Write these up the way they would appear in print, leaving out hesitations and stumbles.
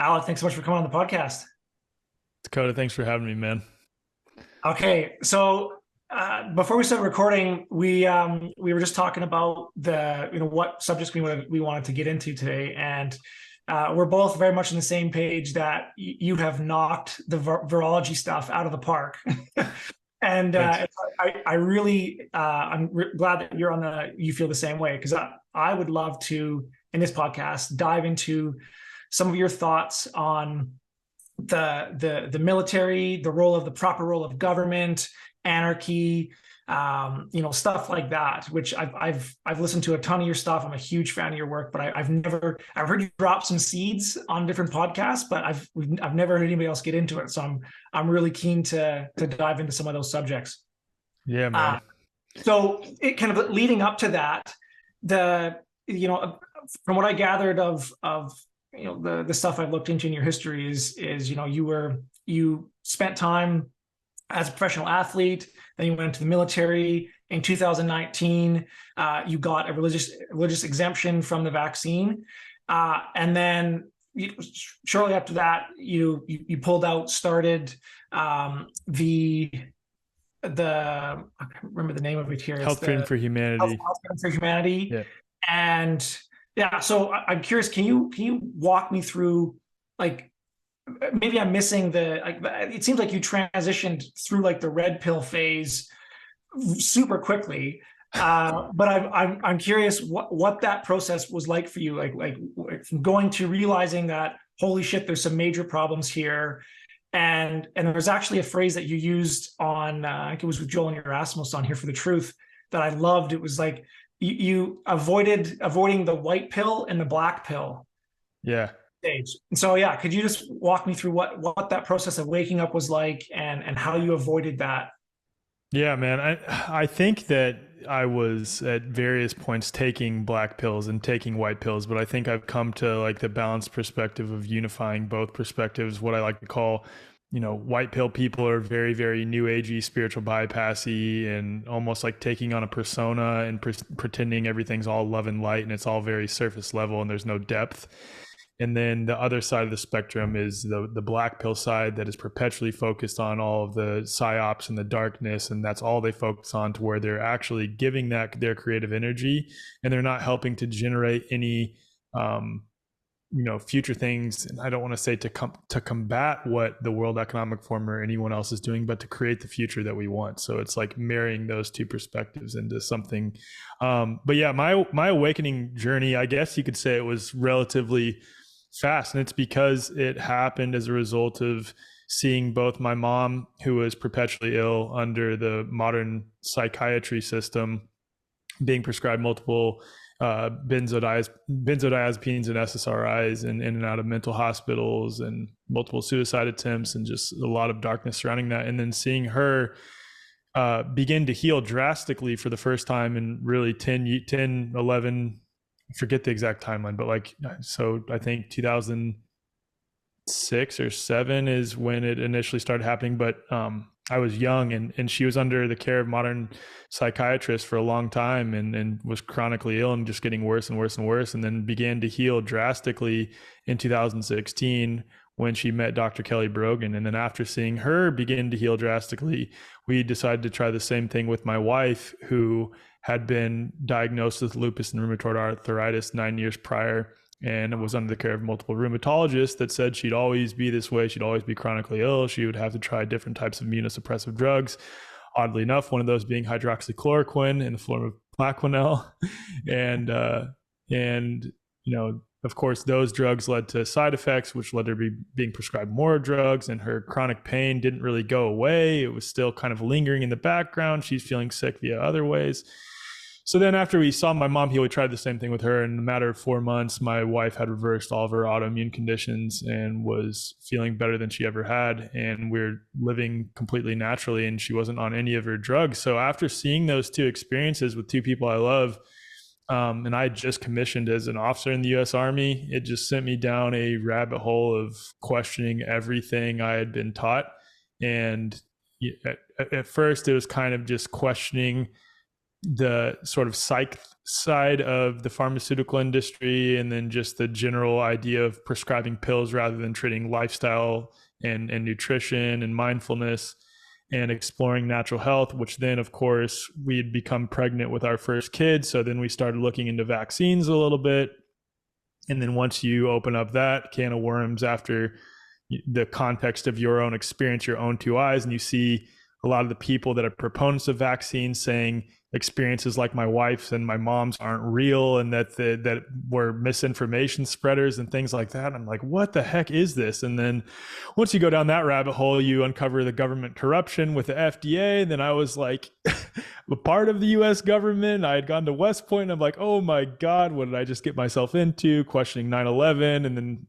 Alec, thanks so much for coming on the podcast. Takota, thanks for having me, man. Okay, so before we started recording, we were just talking about the what subjects we wanted to get into today, and we're both very much on the same page that you have knocked the virology stuff out of the park, and Thanks. I really glad that you feel the same way because I would love to in this podcast dive into some of your thoughts on the military, the proper role of government, anarchy, stuff like that. Which I've listened to a ton of your stuff. I'm a huge fan of your work, but I've heard you drop some seeds on different podcasts, but I've never heard anybody else get into it. So I'm really keen to dive into some of those subjects. Yeah, Uh, man. so it kind of leading up to that, the from what I gathered of the stuff I've looked into in your history is you spent time as a professional athlete, then you went into the military. In 2019, you got a religious exemption from the vaccine, and then shortly after that, you pulled out, started the I can't remember the name of it here. It's Health Freedom the for Humanity. Health for Humanity, Yeah. and yeah. So I'm curious. Can you walk me through, like, maybe I'm missing the, like, it seems like you transitioned through like the red pill phase super quickly. But I'm curious what that process was like for you, like from going to realizing that holy shit, there's some major problems here. And there's actually a phrase that you used on I think it was with Joel and Erasmus on Here for the Truth that I loved. It was like you avoiding the white pill and the black pill Yeah. stage. And so yeah, could you just walk me through what that process of waking up was like and how you avoided that? Yeah, man. I think that I was at various points taking black pills and taking white pills, but I think I've come to like the balanced perspective of unifying both perspectives. What I like to call, white pill people are very, very new agey, spiritual bypassy, and almost like taking on a persona and pretending everything's all love and light, and it's all very surface level and there's no depth. And then the other side of the spectrum is the black pill side that is perpetually focused on all of the psyops and the darkness, and that's all they focus on, to where they're actually giving that their creative energy, and they're not helping to generate any future things. And I don't want to say to combat what the World Economic Forum or anyone else is doing, but to create the future that we want. So it's like marrying those two perspectives into something. But yeah, my awakening journey, I guess you could say, it was relatively fast, and it's because it happened as a result of seeing both my mom, who was perpetually ill under the modern psychiatry system, being prescribed multiple benzodiazepines and SSRIs, and in and out of mental hospitals, and multiple suicide attempts, and just a lot of darkness surrounding that. And then seeing her begin to heal drastically for the first time in really 10, 11, I forget the exact timeline, but like, so I think 2006 or 7 is when it initially started happening. But I was young, and she was under the care of modern psychiatrists for a long time, and was chronically ill and just getting worse and worse and worse, and then began to heal drastically in 2016 when she met Dr. Kelly Brogan. And then after seeing her begin to heal drastically, we decided to try the same thing with my wife, who had been diagnosed with lupus and rheumatoid arthritis 9 years prior, and was under the care of multiple rheumatologists that said she'd always be this way. She'd always be chronically ill. She would have to try different types of immunosuppressive drugs. Oddly enough, one of those being hydroxychloroquine in the form of Plaquenil. And of course, those drugs led to side effects, which led to her being prescribed more drugs, and her chronic pain didn't really go away. It was still kind of lingering in the background. She's feeling sick via other ways. So then after we saw my mom heal, we tried the same thing with her. In a matter of 4 months, my wife had reversed all of her autoimmune conditions and was feeling better than she ever had. And we're living completely naturally, and she wasn't on any of her drugs. So after seeing those two experiences with two people I love, and I had just commissioned as an officer in the U.S. Army, it just sent me down a rabbit hole of questioning everything I had been taught. And at first, it was kind of just questioning the sort of psych side of the pharmaceutical industry, and then just the general idea of prescribing pills rather than treating lifestyle and nutrition and mindfulness and exploring natural health, which then, of course, we'd become pregnant with our first kid. So then we started looking into vaccines a little bit. And then once you open up that can of worms after the context of your own experience, your own two eyes, and you see a lot of the people that are proponents of vaccines saying experiences like my wife's and my mom's aren't real, and that we're misinformation spreaders and things like that. And I'm like, what the heck is this? And then once you go down that rabbit hole, you uncover the government corruption with the FDA. And then I was like, a part of the US government. I had gone to West Point, and I'm like, oh my God, what did I just get myself into? Questioning 9/11. And then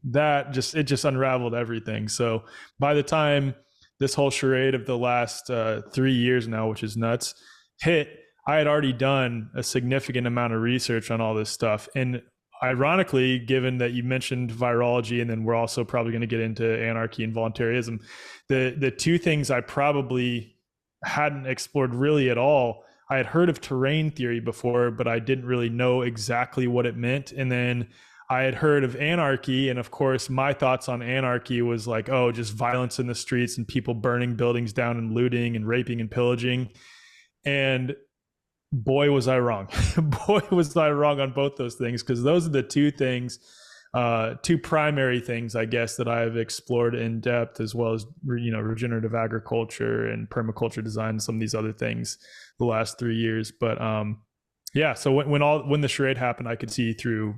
it just unraveled everything. So by the time this whole charade of the last 3 years now, which is nuts, hit, I had already done a significant amount of research on all this stuff. And ironically, given that you mentioned virology, and then we're also probably going to get into anarchy and voluntarism, the two things I probably hadn't explored really at all. I had heard of terrain theory before, but I didn't really know exactly what it meant. And then I had heard of anarchy. And of course, my thoughts on anarchy was like, oh, just violence in the streets and people burning buildings down and looting and raping and pillaging. And boy, was I wrong. Boy, was I wrong on both those things, because those are the two things, two primary things, I guess, that I've explored in depth, as well as, regenerative agriculture and permaculture design and some of these other things the last 3 years. But yeah, so when the charade happened, I could see through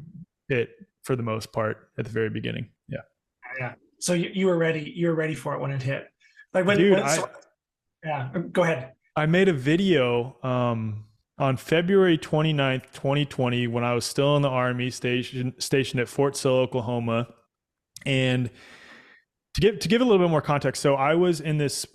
it for the most part at the very beginning. Yeah. Yeah. So you were ready. You were ready for it when it hit. Like yeah. Go ahead. I made a video on February 29th, 2020, when I was still in the Army, stationed at Fort Sill, Oklahoma. And to give a little bit more context, so I was in this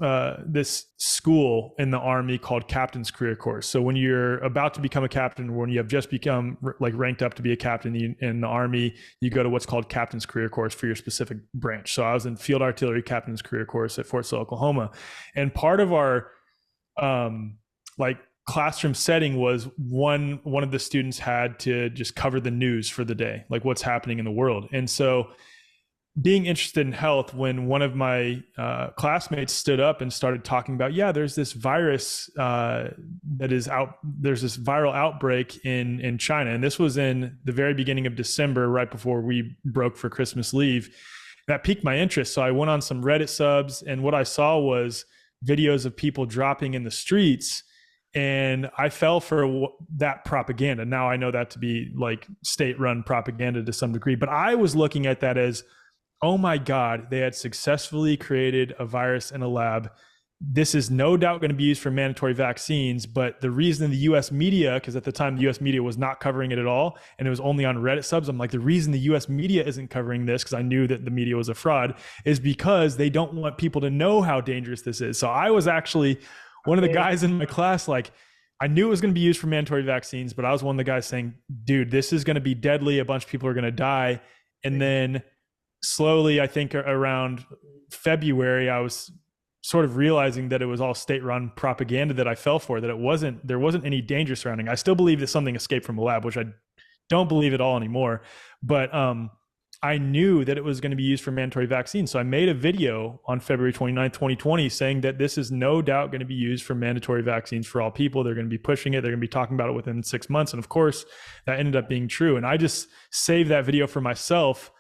school in the Army called Captain's Career Course. So when you're about to become a captain, when you have just become ranked up to be a captain in the Army, you go to what's called Captain's Career Course for your specific branch. So I was in Field Artillery Captain's Career Course at Fort Sill, Oklahoma. And part of our classroom setting was one of the students had to just cover the news for the day, like what's happening in the world. And so being interested in health, when one of my classmates stood up and started talking about, there's this virus there's this viral outbreak in China. And this was in the very beginning of December, right before we broke for Christmas leave. That piqued my interest. So I went on some Reddit subs, and what I saw was videos of people dropping in the streets. And I fell for that propaganda. Now I know that to be like state-run propaganda to some degree, but I was looking at that as, oh my God, they had successfully created a virus in a lab. This is no doubt going to be used for mandatory vaccines, but the reason the US media, because at the time the US media was not covering it at all, and it was only on Reddit subs, I'm like, the reason the US media isn't covering this, because I knew that the media was a fraud, is because they don't want people to know how dangerous this is. So I was actually one of the guys in my class, I knew it was going to be used for mandatory vaccines, but I was one of the guys saying, dude, this is going to be deadly. A bunch of people are going to die. And then slowly, I think around February, I was sort of realizing that it was all state-run propaganda that I fell for, that there wasn't any danger surrounding. I still believe that something escaped from a lab, which I don't believe at all anymore. But I knew that it was going to be used for mandatory vaccines. So I made a video on February 29th, 2020, saying that this is no doubt going to be used for mandatory vaccines for all people. They're going to be pushing it. They're going to be talking about it within 6 months. And of course, that ended up being true. And I just saved that video for myself.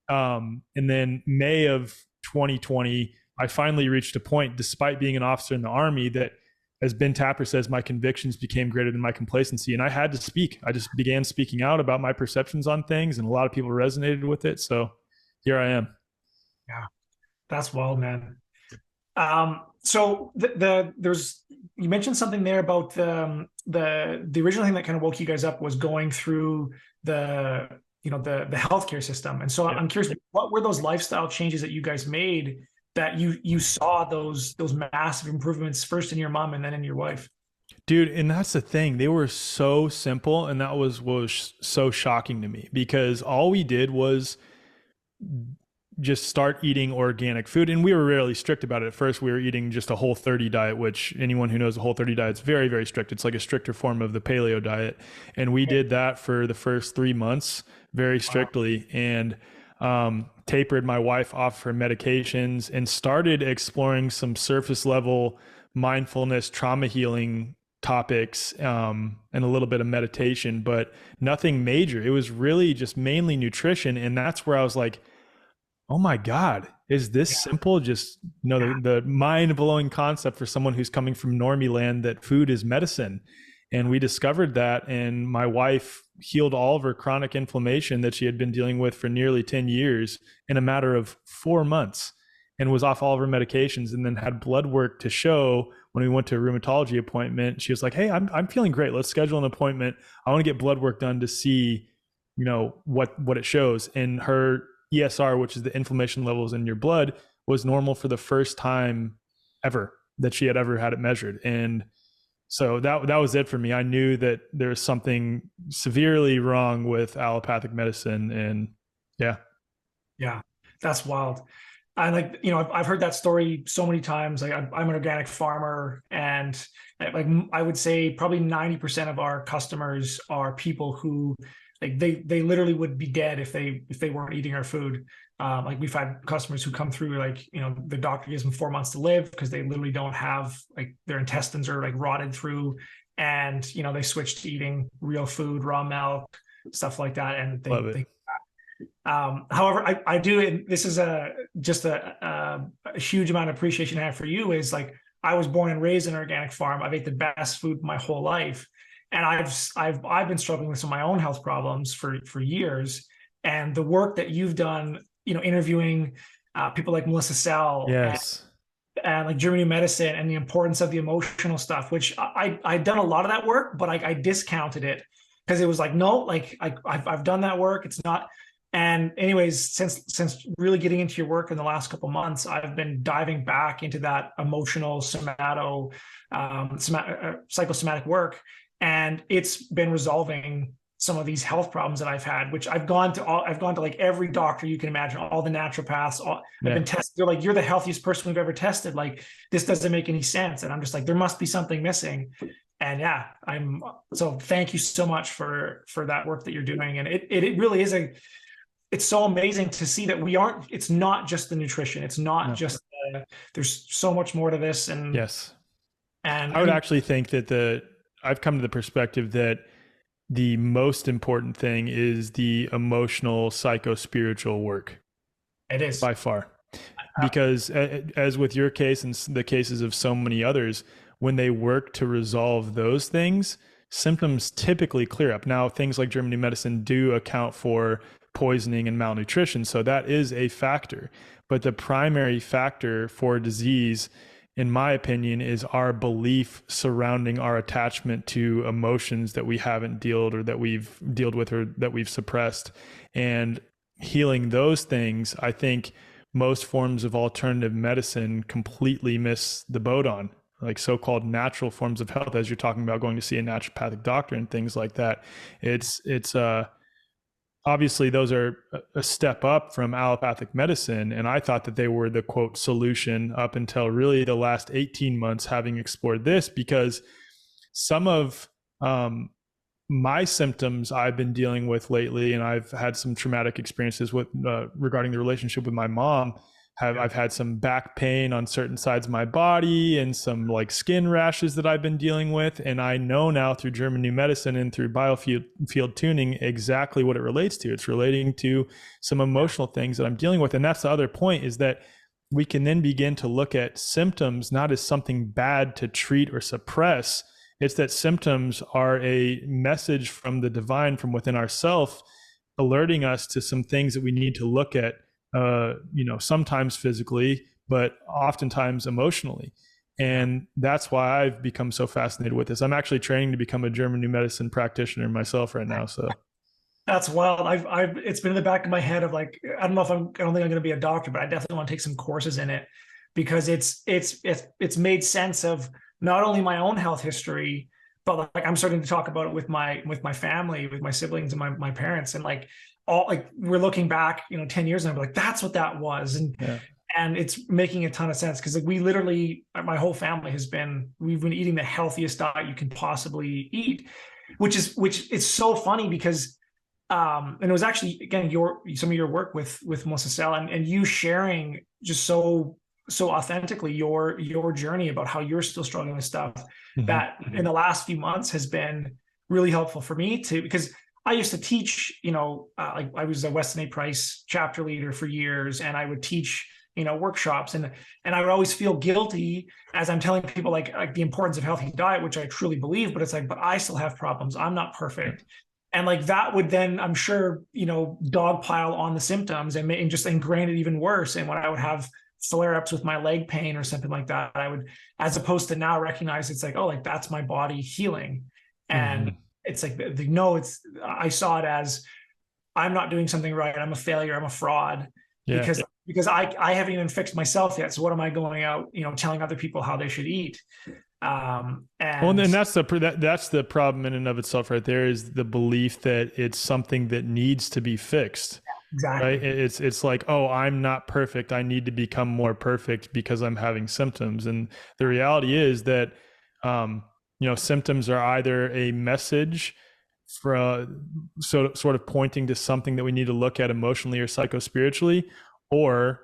And then May of 2020, I finally reached a point, despite being an officer in the Army, that, as Ben Tapper says, my convictions became greater than my complacency. And I had to speak. I just began speaking out about my perceptions on things, and a lot of people resonated with it. So here I am. Yeah, that's wild, man. So there's, you mentioned something there about the original thing that kind of woke you guys up was going through the healthcare system. And so I'm curious, what were those lifestyle changes that you guys made that you saw those massive improvements first in your mom and then in your wife? Dude, and that's the thing. They were so simple, and that was so shocking to me, because all we did was just start eating organic food. And we were really strict about it. At first, we were eating just a Whole30 diet, which anyone who knows the Whole30 diet is very, very strict. It's like a stricter form of the paleo diet. And we did that for the first 3 months very strictly, and tapered my wife off her medications and started exploring some surface level mindfulness, trauma healing topics, and a little bit of meditation, but nothing major. It was really just mainly nutrition. And that's where I was like, oh my God, is this simple? Just, the mind-blowing concept for someone who's coming from normie land that food is medicine. And we discovered that, and my wife healed all of her chronic inflammation that she had been dealing with for nearly 10 years in a matter of 4 months, and was off all of her medications, and then had blood work to show when we went to a rheumatology appointment. She was like, hey, I'm feeling great. Let's schedule an appointment. I want to get blood work done to see, what it shows. And her ESR, which is the inflammation levels in your blood, was normal for the first time ever that she had ever had it measured. And so that was it for me. I knew that there was something severely wrong with allopathic medicine. And Yeah, that's wild. And I've heard that story so many times. Like I'm an organic farmer, and like I would say probably 90% of our customers are people who like they literally would be dead if they weren't eating our food. Like we've had customers who come through, like, the doctor gives them 4 months to live because they literally don't have, like, their intestines are like rotted through, and they switch to eating real food, raw milk, stuff like that. And however, I do, and this is a huge amount of appreciation I have for you, is like, I was born and raised in an organic farm. I've ate the best food my whole life. And I've been struggling with some of my own health problems for years. And the work that you've done, interviewing people like Melissa Sell, yes, and like Germ Medicine, and the importance of the emotional stuff, which I'd done a lot of that work, but I discounted it because it was like, no, like I've done that work. It's not. And anyways, since really getting into your work in the last couple of months, I've been diving back into that emotional psychosomatic work, and it's been resolving some of these health problems that I've had, which I've gone to like every doctor you can imagine, all the naturopaths, I've been tested. They're like, you're the healthiest person we've ever tested. Like, this doesn't make any sense. And I'm just like, there must be something missing. And so thank you so much for that work that you're doing. And it really is it's so amazing to see that it's not just the nutrition. It's not just, there's so much more to this. And yes. And I would actually think that I've come to the perspective that the most important thing is the emotional, psycho-spiritual work. It is. By far. Because as with your case and the cases of so many others, when they work to resolve those things, symptoms typically clear up. Now, things like German medicine do account for poisoning and malnutrition, so that is a factor. But the primary factor for disease, in my opinion, is our belief surrounding our attachment to emotions that we haven't dealt or that we've dealt with or that we've suppressed. And healing those things, I think most forms of alternative medicine completely miss the boat on, like so-called natural forms of health, as you're talking about going to see a naturopathic doctor and things like that. It's obviously those are a step up from allopathic medicine. And I thought that they were the quote solution up until really the last 18 months, having explored this, because some of my symptoms I've been dealing with lately, and I've had some traumatic experiences with regarding the relationship with my mom. I've had some back pain on certain sides of my body and some like skin rashes that I've been dealing with. And I know now through German new medicine and through biofield tuning exactly what it relates to. It's relating to some emotional things that I'm dealing with. And that's the other point, is that we can then begin to look at symptoms not as something bad to treat or suppress. It's that symptoms are a message from the divine, from within ourselves, alerting us to some things that we need to look at, sometimes physically, but oftentimes emotionally. And that's why I've become so fascinated with this. I'm actually training to become a German new medicine practitioner myself right now. So that's wild. It's been in the back of my head of like, I don't think I'm going to be a doctor, but I definitely want to take some courses in it, because it's made sense of not only my own health history, but like I'm starting to talk about it with my family, with my siblings and my parents. And like, all like we're looking back, 10 years and I'm like, that's what that was. And it's making a ton of sense because like we literally, my whole family we've been eating the healthiest diet you can possibly eat, which is so funny because and it was actually again some of your work with Melissa Sell and you sharing just so authentically your journey about how you're still struggling with stuff that in the last few months has been really helpful for me because I used to teach, like I was a Weston A Price chapter leader for years, and I would teach, workshops, and I would always feel guilty as I'm telling people like the importance of healthy diet, which I truly believe, but it's like, but I still have problems. I'm not perfect. And like that would then, I'm sure, dogpile on the symptoms and just ingrain it even worse. And when I would have flare-ups with my leg pain or something like that, I would, as opposed to now recognize it's like, oh, like that's my body healing. And it's like, I saw it as I'm not doing something right. I'm a failure. I'm a fraud because I haven't even fixed myself yet. So what am I going out, telling other people how they should eat? And that's the problem in and of itself right there, is the belief that it's something that needs to be fixed. Exactly. Right. It's like, oh, I'm not perfect. I need to become more perfect because I'm having symptoms. And the reality is that, symptoms are either a message sort of pointing to something that we need to look at emotionally or psychospiritually, or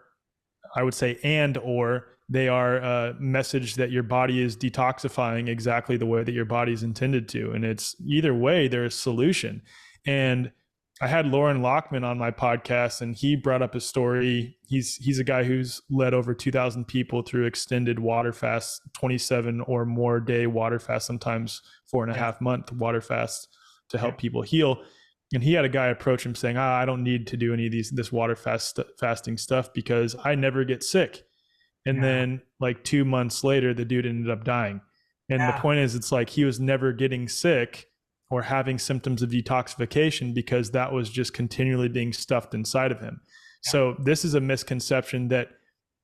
I would say, or they are a message that your body is detoxifying exactly the way that your body is intended to. And it's either way, there's a solution. And I had Lauren Lockman on my podcast, and he brought up a story. He's a guy who's led over 2,000 people through extended water fasts, 27 or more day water fast, sometimes 4.5 month water fast to help people heal. And he had a guy approach him saying, I don't need to do any of this water fasting stuff because I never get sick. And then like 2 months later, the dude ended up dying. And the point is, it's like he was never getting sick or having symptoms of detoxification because that was just continually being stuffed inside of him. So this is a misconception that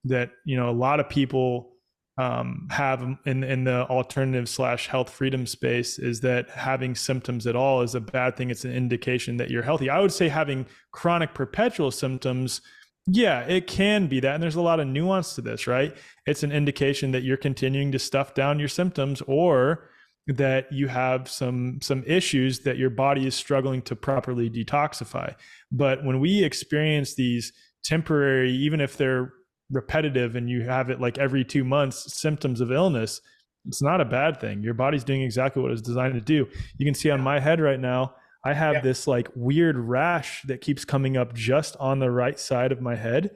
a lot of people have in the alternative / health freedom space, is that having symptoms at all is a bad thing. It's an indication that you're healthy. I would say having chronic perpetual symptoms, yeah, it can be that. And there's a lot of nuance to this, right? It's an indication that you're continuing to stuff down your symptoms, or that you have some issues that your body is struggling to properly detoxify. But when we experience these temporary, even if they're repetitive and you have it like every 2 months, symptoms of illness, it's not a bad thing. Your body's doing exactly what it's designed to do. You can see on my head right now, I have this like weird rash that keeps coming up just on the right side of my head.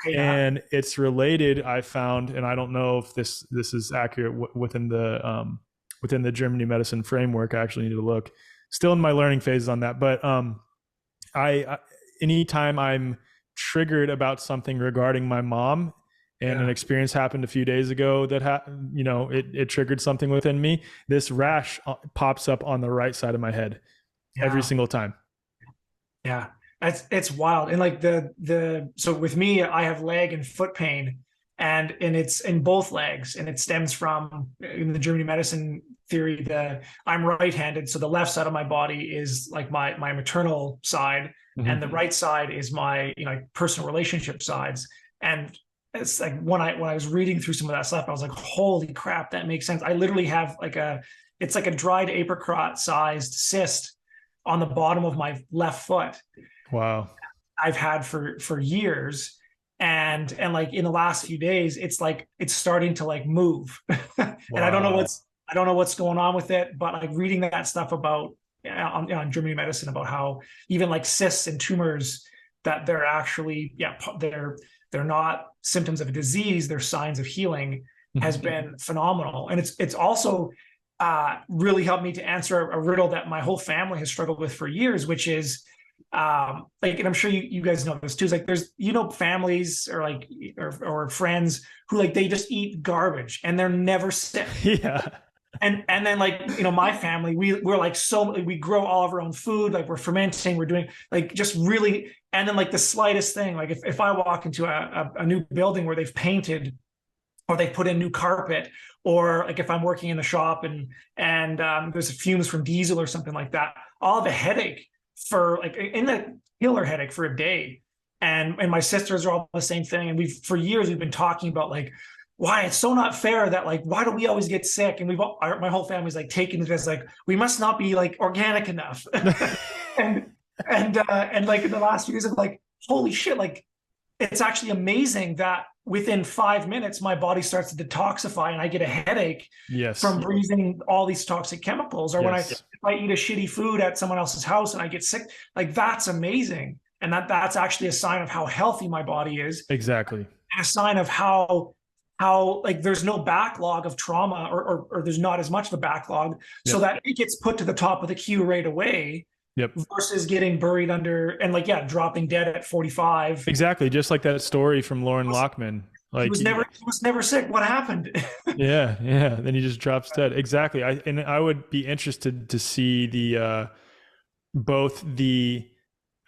Okay. And it's related, I found, and I don't know if this is accurate within the Germany medicine framework. I actually need to look. Still in my learning phases on that. But I anytime I'm triggered about something regarding my mom, and an experience happened a few days ago that it triggered something within me, this rash pops up on the right side of my head every single time. Yeah, it's wild. And like so with me, I have leg and foot pain, and it's in both legs, and it stems from, in the Germany medicine theory, I'm right-handed, so the left side of my body is like my maternal side, and the right side is my personal relationship sides. And it's like when I was reading through some of that stuff, I was like, holy crap, that makes sense. I literally have it's like a dried apricot sized cyst on the bottom of my left foot. Wow. I've had for years. And like in the last few days, it's like it's starting to like move. And I don't know what's going on with it, but like reading that stuff about on Germany medicine about how even like cysts and tumors, that they're actually they're not symptoms of a disease, they're signs of healing, has been phenomenal. And it's also really helped me to answer a riddle that my whole family has struggled with for years, which is like, and I'm sure you guys know this too, is like there's families or friends who like they just eat garbage and they're never sick. Yeah. And then like my family, we're like we grow all of our own food, like we're fermenting, we're doing like just really, and then like the slightest thing, like if I walk into a new building where they've painted or they put in new carpet, or like if I'm working in the shop and there's fumes from diesel or something like that, I'll have a headache for like in the killer headache for a day. And my sisters are all the same thing. And for years, we've been talking about like, why it's so not fair that like, why do we always get sick? And my whole family's like taking it as like, we must not be like organic enough. and, and like in the last few years of like, holy shit, like it's actually amazing that within 5 minutes, my body starts to detoxify and I get a headache from breathing all these toxic chemicals. Or when if I eat a shitty food at someone else's house and I get sick, like that's amazing. And that's actually a sign of how healthy my body is. Exactly. A sign of how like there's no backlog of trauma or there's not as much of a backlog so that it gets put to the top of the queue right away. Versus getting buried under and like dropping dead at 45. Exactly, just like that story from Lauren Lockman. Like he was never sick. What happened? yeah. Then he just drops dead. Exactly. I would be interested to see the both the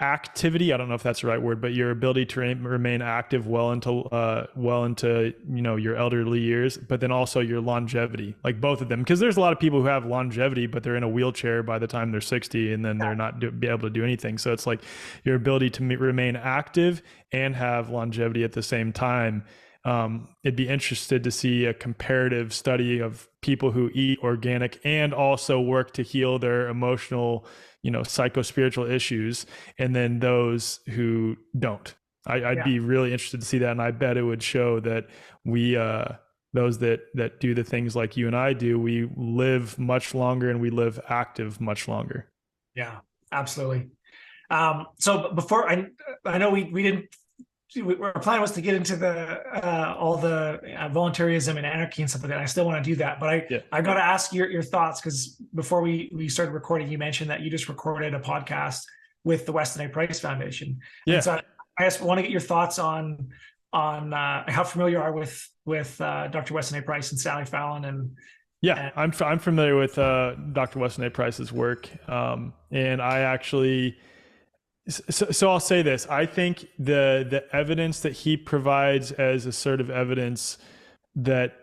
activity, I don't know if that's the right word, but your ability to remain active well into your elderly years, but then also your longevity, like both of them, because there's a lot of people who have longevity but they're in a wheelchair by the time they're 60 and then they're not be able to do anything. So it's like your ability to remain active and have longevity at the same time. It'd be interested to see a comparative study of people who eat organic and also work to heal their emotional, psycho-spiritual issues, and then those who don't. I'd be really interested to see that. And I bet it would show that we, those that do the things like you and I do, we live much longer and we live active much longer. Yeah, absolutely. So before I know we didn't, our plan was to get into the all the voluntarism and anarchy and stuff like that. I still want to do that, but I got to ask your thoughts, because before we started recording, you mentioned that you just recorded a podcast with the Weston A. Price Foundation. Yeah. And so I just want to get your thoughts on how familiar you are with Dr. Weston A. Price and Sally Fallon and. I'm familiar with Dr. Weston A. Price's work, and I actually. So I'll say this. I think the evidence that he provides as assertive evidence that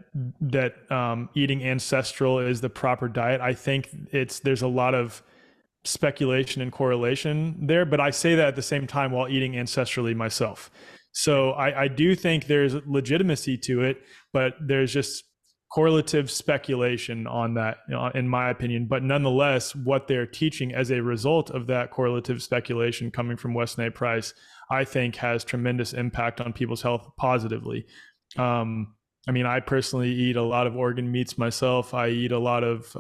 eating ancestral is the proper diet, I think there's a lot of speculation and correlation there, but I say that at the same time while eating ancestrally myself. So I do think there's legitimacy to it, but there's just correlative speculation on that, in my opinion. But nonetheless, what they're teaching as a result of that correlative speculation coming from Weston A. Price, I think has tremendous impact on people's health positively. I personally eat a lot of organ meats myself. I eat a lot of,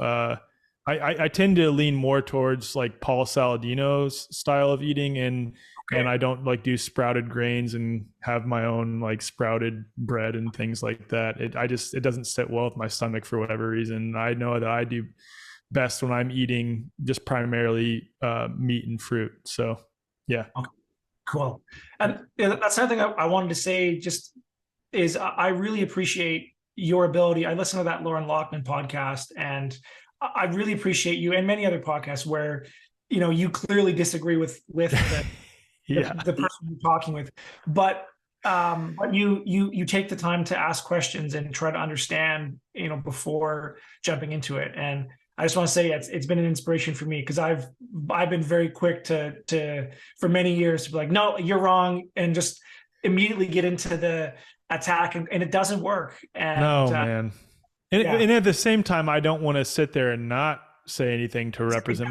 I tend to lean more towards like Paul Saladino's style of eating, and I don't like do sprouted grains and have my own like sprouted bread and things like that. It doesn't sit well with my stomach for whatever reason. I know that I do best when I'm eating just primarily meat and fruit. So yeah. Okay. Cool. And that's something I wanted to say just is I really appreciate your ability. I listened to that Lauren Lockman podcast, and I really appreciate you and many other podcasts where, you clearly disagree with the person you're talking with, but you take the time to ask questions and try to understand, before jumping into it. And I just want to say it's been an inspiration for me, because I've been very quick to for many years to be like, no, you're wrong, and just immediately get into the attack, and it doesn't work. And, man. And at the same time, I don't want to sit there and not say anything to represent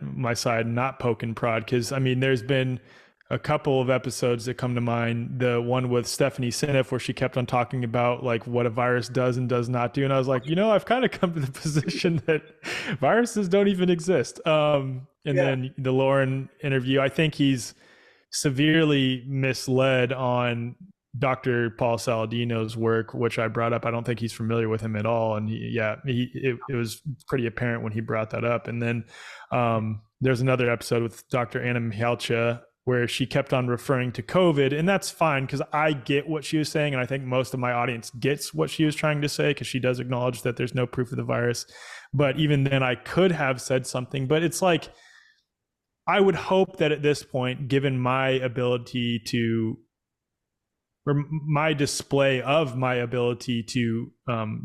my side, not poke and prod. Because there's been a couple of episodes that come to mind. The one with Stephanie Seneff, where she kept on talking about like what a virus does and does not do, and I was like, I've kind of come to the position that viruses don't even exist. Then the Lauren interview, I think he's severely misled on Dr. Paul Saladino's work, which I brought up. I don't think he's familiar with him at all. And it was pretty apparent when he brought that up. And then there's another episode with Dr. Anna Mihalcha where she kept on referring to COVID, and that's fine because I get what she was saying. And I think most of my audience gets what she was trying to say, because she does acknowledge that there's no proof of the virus. But even then I could have said something, but it's like, I would hope that at this point, given my ability to, or my display of my ability to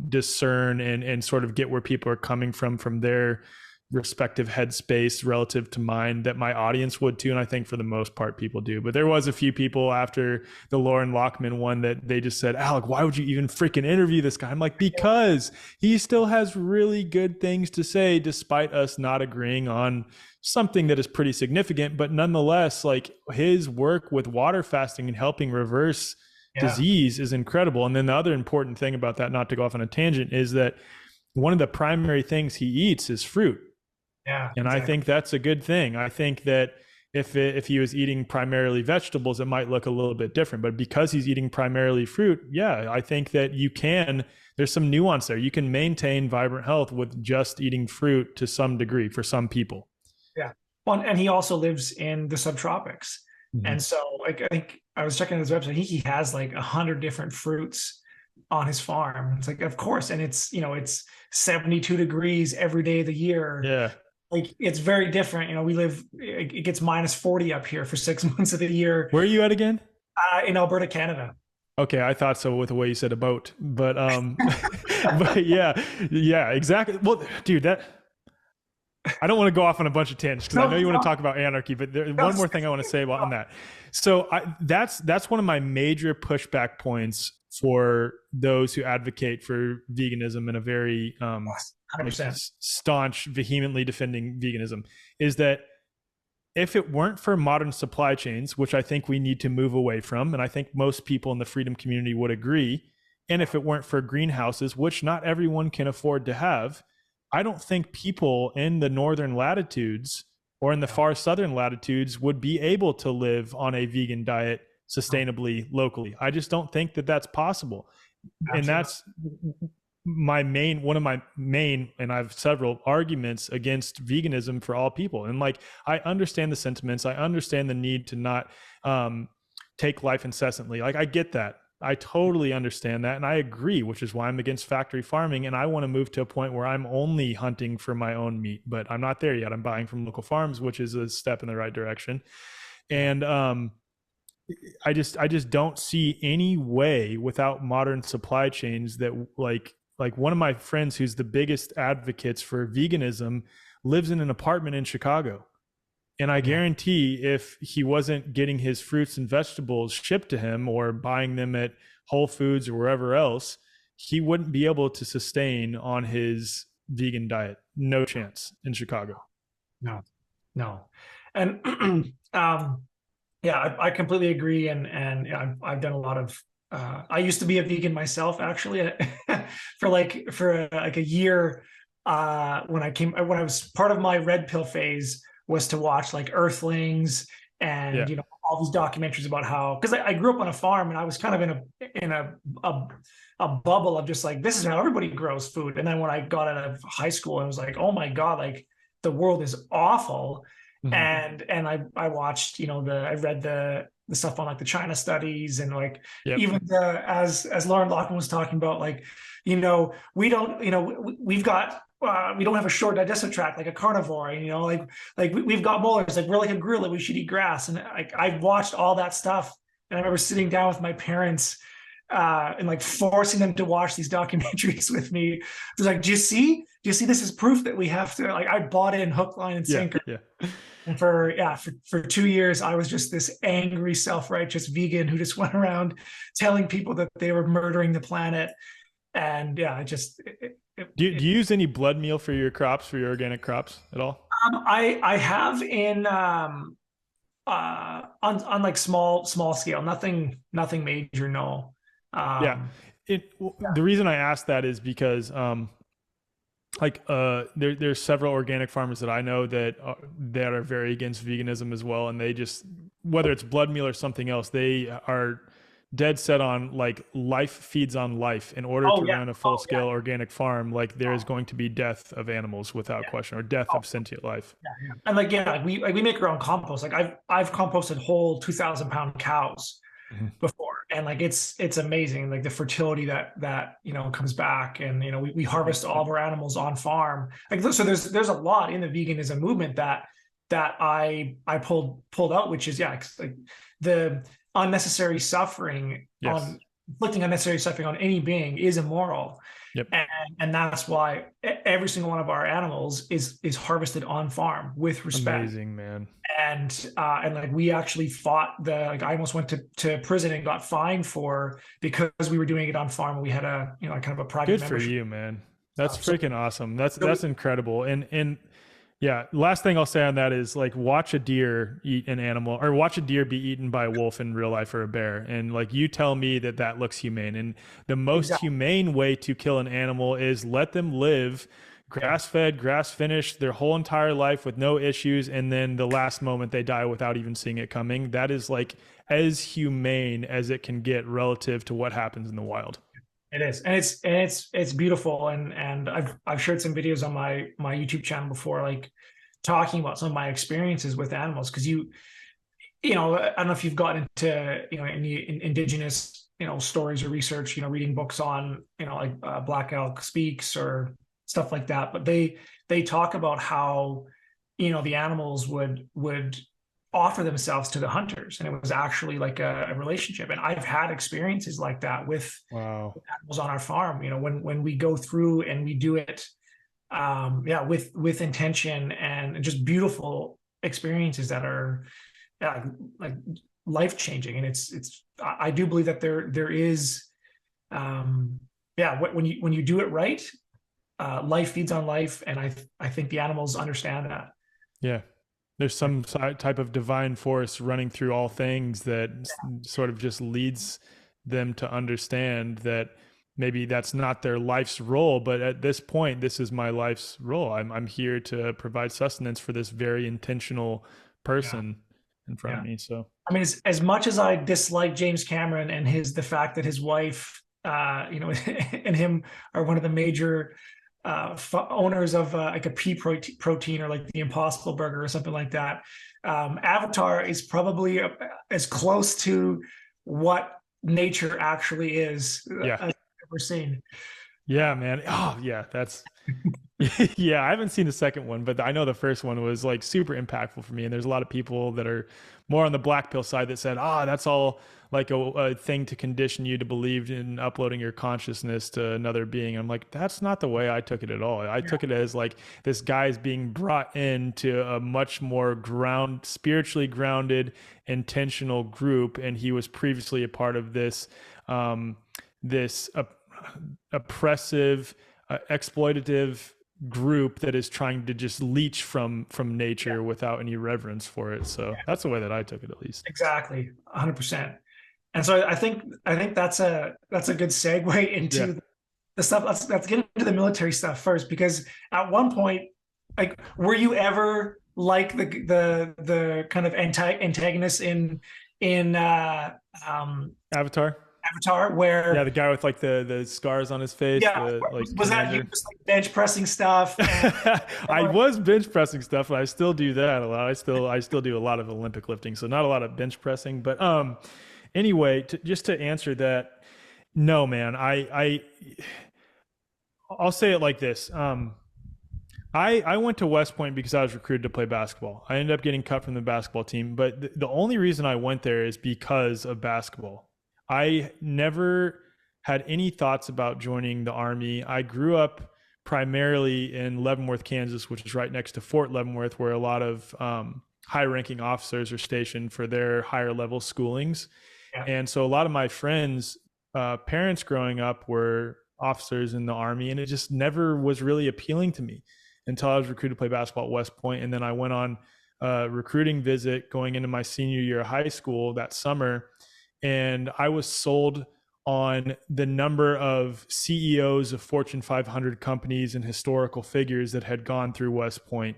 discern and sort of get where people are coming from their respective headspace relative to mine that my audience would too. And I think for the most part, people do. But there was a few people after the Lauren Lockman one that they just said, Alec, why would you even freaking interview this guy? I'm like, because he still has really good things to say, despite us not agreeing on something that is pretty significant. But nonetheless, like his work with water fasting and helping reverse disease is incredible. And then the other important thing about that, not to go off on a tangent, is that one of the primary things he eats is fruit. Yeah, and exactly. I think that's a good thing. I think that if he was eating primarily vegetables, it might look a little bit different. But because he's eating primarily fruit, yeah, I think that there's some nuance there. You can maintain vibrant health with just eating fruit to some degree for some people. Yeah. Well, and he also lives in the subtropics. Mm-hmm. And so like, I think I was checking his website. I think he has like 100 different fruits on his farm. It's like, of course. And it's, it's 72 degrees every day of the year. Yeah. Like it's very different. It gets minus 40 up here for 6 months of the year. Where are you at again? In Alberta, Canada. Okay. I thought so with the way you said about, but, but yeah, exactly. Well, dude, I don't want to go off on a bunch of tangents because I know you want to talk about anarchy, but there's one more thing I want to say on that. So that's one of my major pushback points for those who advocate for veganism in a very, 100%. Staunch, vehemently defending veganism, is that if it weren't for modern supply chains, which I think we need to move away from, and I think most people in the freedom community would agree, and if it weren't for greenhouses, which not everyone can afford to have, I don't think people in the northern latitudes or in the far southern latitudes would be able to live on a vegan diet sustainably locally. I just don't think that that's possible. Absolutely. And that's one of my main, and I have several arguments against veganism for all people. And like, I understand the sentiments. I understand the need to not take life incessantly. Like, I get that. I totally understand that. And I agree, which is why I'm against factory farming. And I want to move to a point where I'm only hunting for my own meat, but I'm not there yet. I'm buying from local farms, which is a step in the right direction. And I just don't see any way without modern supply chains that like one of my friends who's the biggest advocates for veganism lives in an apartment in Chicago. And I guarantee if he wasn't getting his fruits and vegetables shipped to him or buying them at Whole Foods or wherever else, he wouldn't be able to sustain on his vegan diet. No chance in Chicago. No. And I completely agree. And I've done a lot of, I used to be a vegan myself, actually, for a year. When I was part of my red pill phase was to watch like Earthlings and all these documentaries about how, because I grew up on a farm and I was kind of in a bubble of just like, this is how everybody grows food. And then when I got out of high school, I was like, oh my God, like the world is awful. Mm-hmm. And I watched, I read the stuff on like the China studies and like even as Lauren Lockman was talking about, like, we don't, we've got, we don't have a short digestive tract like a carnivore, we've got molars, like we're like a gorilla, we should eat grass. And I watched all that stuff. And I remember sitting down with my parents and like forcing them to watch these documentaries with me. It was like, do you see this is proof that we have to, like, I bought in hook, line, and sinker. And for 2 years, I was just this angry, self-righteous vegan who just went around telling people that they were murdering the planet. And do you use any blood meal for your crops, for your organic crops at all? I have in on like small scale, nothing major. No. The reason I asked that is because there's several organic farmers that I know that are very against veganism as well, and they just, whether it's blood meal or something else, they are dead set on like life feeds on life. In order to run a full-scale organic farm, like there is going to be death of animals without question, or death of sentient life. And we make our own compost. Like I've composted whole 2,000-pound cows before, and like it's amazing, like the fertility that comes back. And we harvest all of our animals on farm. Like, so there's a lot in the veganism movement that I pulled out, which is like the unnecessary suffering, on inflicting unnecessary suffering on any being is immoral. Yep. and that's why every single one of our animals is harvested on farm with respect. Amazing, man. And like we actually fought like I almost went to prison and got fined for because we were doing it on farm. We had a kind of a private Good for membership. you, man. That's So freaking awesome. That's really, incredible. And yeah, last thing I'll say on that is like watch a deer eat an animal or watch a deer be eaten by a wolf in real life or a bear. And like you tell me that that looks humane. And the most exactly. humane way to kill an animal is let them live grass fed, grass finished their whole entire life with no issues. And then the last moment they die without even seeing it coming. That is like as humane as it can get relative to what happens in the wild. It is, and it's beautiful, and I've shared some videos on my YouTube channel before, like talking about some of my experiences with animals, because I don't know if you've gotten into any indigenous stories or research, reading books on like Black Elk Speaks or stuff like that, but they talk about how the animals would offer themselves to the hunters, and it was actually like a relationship. And I've had experiences like that with Wow. animals on our farm. When we go through and we do it, with intention and just beautiful experiences that are like life changing. And I do believe that there is, when you do it right, life feeds on life, and I think the animals understand that. Yeah. There's some type of divine force running through all things that sort of just leads them to understand that maybe that's not their life's role, but at this point, this is my life's role. I'm here to provide sustenance for this very intentional Yeah, person in front of yeah. me. So I mean, as much as I dislike James Cameron and the fact that his wife, and him are one of the major owners of like a pea protein or like the Impossible Burger or something like that. Avatar is probably as close to what nature actually is yeah, I've ever seen. yeah, man. Oh yeah, that's yeah, I haven't seen the second one, but I know the first one was like super impactful for me. And there's a lot of people that are more on the black pill side that said, that's all like a thing to condition you to believe in uploading your consciousness to another being. I'm like, that's not the way I took it at all. I took it as like this guy's being brought into a much more spiritually grounded, intentional group. And he was previously a part of this oppressive, exploitative group that is trying to just leech from nature without any reverence for it. So that's the way that I took it, at least. Exactly, 100%. And so I think that's a good segue Yeah. into the stuff. Let's get into the military stuff first, because at one point, like, were you ever like the kind of antagonist in Avatar. Avatar, Yeah, where the guy with like the scars on his face, yeah, the like was that you commander. just like bench pressing stuff? And I was bench pressing stuff, and I still do that a lot. I still do a lot of Olympic lifting, so not a lot of bench pressing. But anyway, just to answer that, no, man, I'll say it like this. I went to West Point because I was recruited to play basketball. I ended up getting cut from the basketball team, but the only reason I went there is because of basketball. I never had any thoughts about joining the Army. I grew up primarily in Leavenworth, Kansas, which is right next to Fort Leavenworth, where a lot of high-ranking officers are stationed for their higher-level schoolings. yeah, And so a lot of my friends' parents growing up were officers in the Army, and it just never was really appealing to me until I was recruited to play basketball at West Point. And then I went on a recruiting visit going into my senior year of high school that summer. And I was sold on the number of CEOs of Fortune 500 companies and historical figures that had gone through West Point.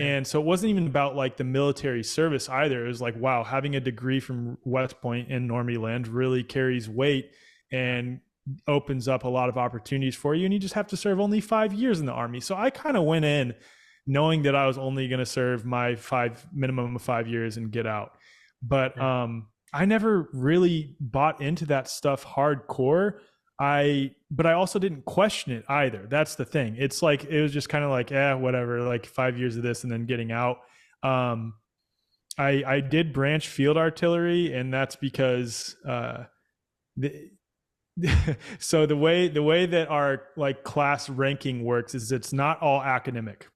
okay. And so it wasn't even about like the military service either. It was like, wow, having a degree from West Point in Normie land really carries weight and opens up a lot of opportunities for you. And you just have to serve only 5 years in the Army. So I kind of went in knowing that I was only going to serve my minimum of 5 years and get out. But I never really bought into that stuff hardcore. But I also didn't question it either. That's the thing. It's like, it was just kind of like, whatever, like 5 years of this and then getting out. I did branch field artillery, and that's because So the way that our like class ranking works is it's not all academic.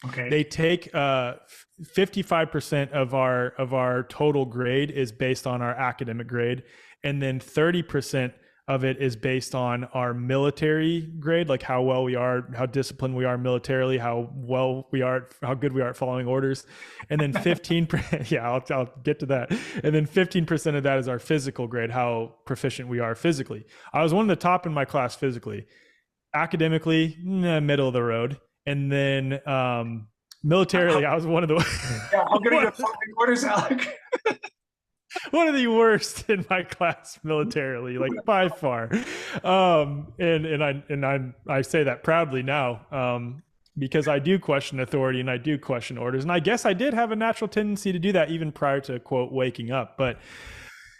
Okay. They take 55% of our total grade is based on our academic grade, and then 30% of it is based on our military grade, like how well we are, how disciplined we are militarily, how well we are, how good we are at following orders. And then 15%, yeah, I'll get to that. And then 15% of that is our physical grade, how proficient we are physically. I was one of the top in my class physically. Academically, middle of the road. And then militarily, I was one of the Yeah, how good are your following orders, Alec? one of the worst in my class militarily, like by far. And I say that proudly now, because I do question authority and I do question orders. And I guess I did have a natural tendency to do that even prior to, quote, waking up. But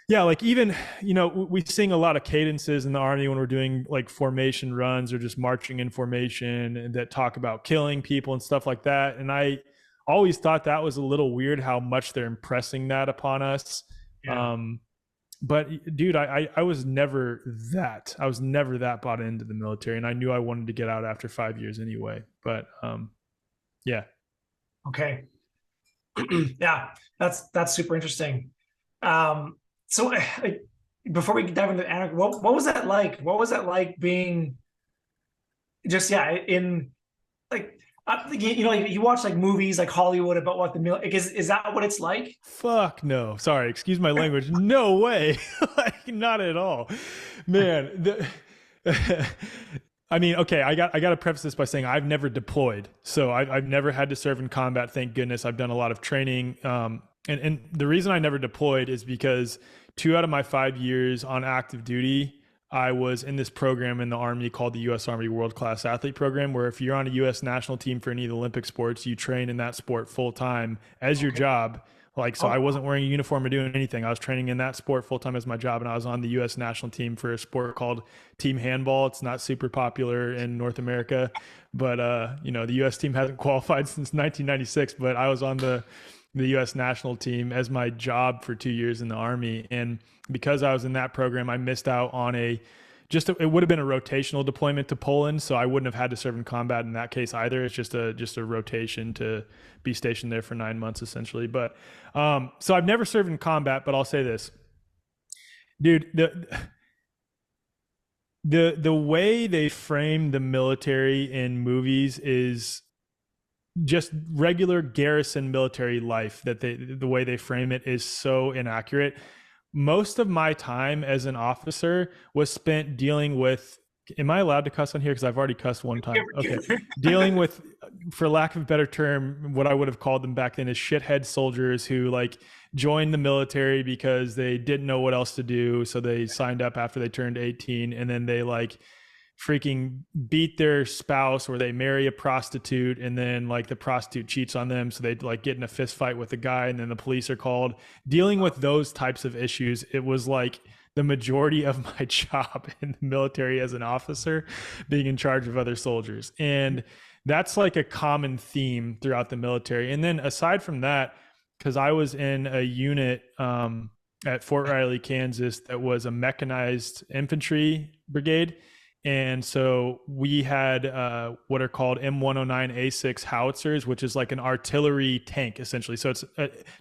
yeah, like even, we sing a lot of cadences in the Army when we're doing like formation runs or just marching in formation that talk about killing people and stuff like that. And I always thought that was a little weird how much they're impressing that upon us. Yeah. But dude, I was never that. I was never that bought into the military, and I knew I wanted to get out after 5 years anyway. But yeah. Okay. Yeah, that's super interesting. So before we dive into Anarchy, what was that like? What was that like being just, yeah, in like, you watch like movies like Hollywood about what the like, is that what it's like? Fuck no. Sorry, excuse my language. No way. Like, not at all. Man, I mean, okay, I got to preface this by saying I've never deployed. So I've never had to serve in combat, thank goodness. I've done a lot of training. And the reason I never deployed is because 2 out of my 5 years on active duty, I was in this program in the Army called the U.S. Army World Class Athlete Program, where if you're on a U.S. national team for any of the Olympic sports, you train in that sport full time as your job. Like, so I wasn't wearing a uniform or doing anything. I was training in that sport full time as my job. And I was on the U.S. national team for a sport called team handball. It's not super popular in North America, but, the U.S. team hasn't qualified since 1996, but I was on the U.S. national team as my job for 2 years in the Army. And because I was in that program, I missed out on it would have been a rotational deployment to Poland. So I wouldn't have had to serve in combat in that case either. It's just a rotation to be stationed there for 9 months essentially. But, so I've never served in combat, but I'll say this, dude, the way they frame the military in movies is just regular garrison military life. That the way they frame it is so inaccurate. Most of my time as an officer was spent dealing with, am I allowed to cuss on here? Because I've already cussed one time. Okay. Dealing with, for lack of a better term, what I would have called them back then is shithead soldiers who like joined the military because they didn't know what else to do. So they signed up after they turned 18, and then they like freaking beat their spouse, or they marry a prostitute and then like the prostitute cheats on them, so they like get in a fist fight with the guy and then the police are called. Dealing with those types of issues, it was like the majority of my job in the military as an officer, being in charge of other soldiers. And that's like a common theme throughout the military. And then aside from that, because I was in a unit at Fort Riley, Kansas, that was a mechanized infantry brigade. And so we had what are called M109A6 howitzers, which is like an artillery tank, essentially. So it's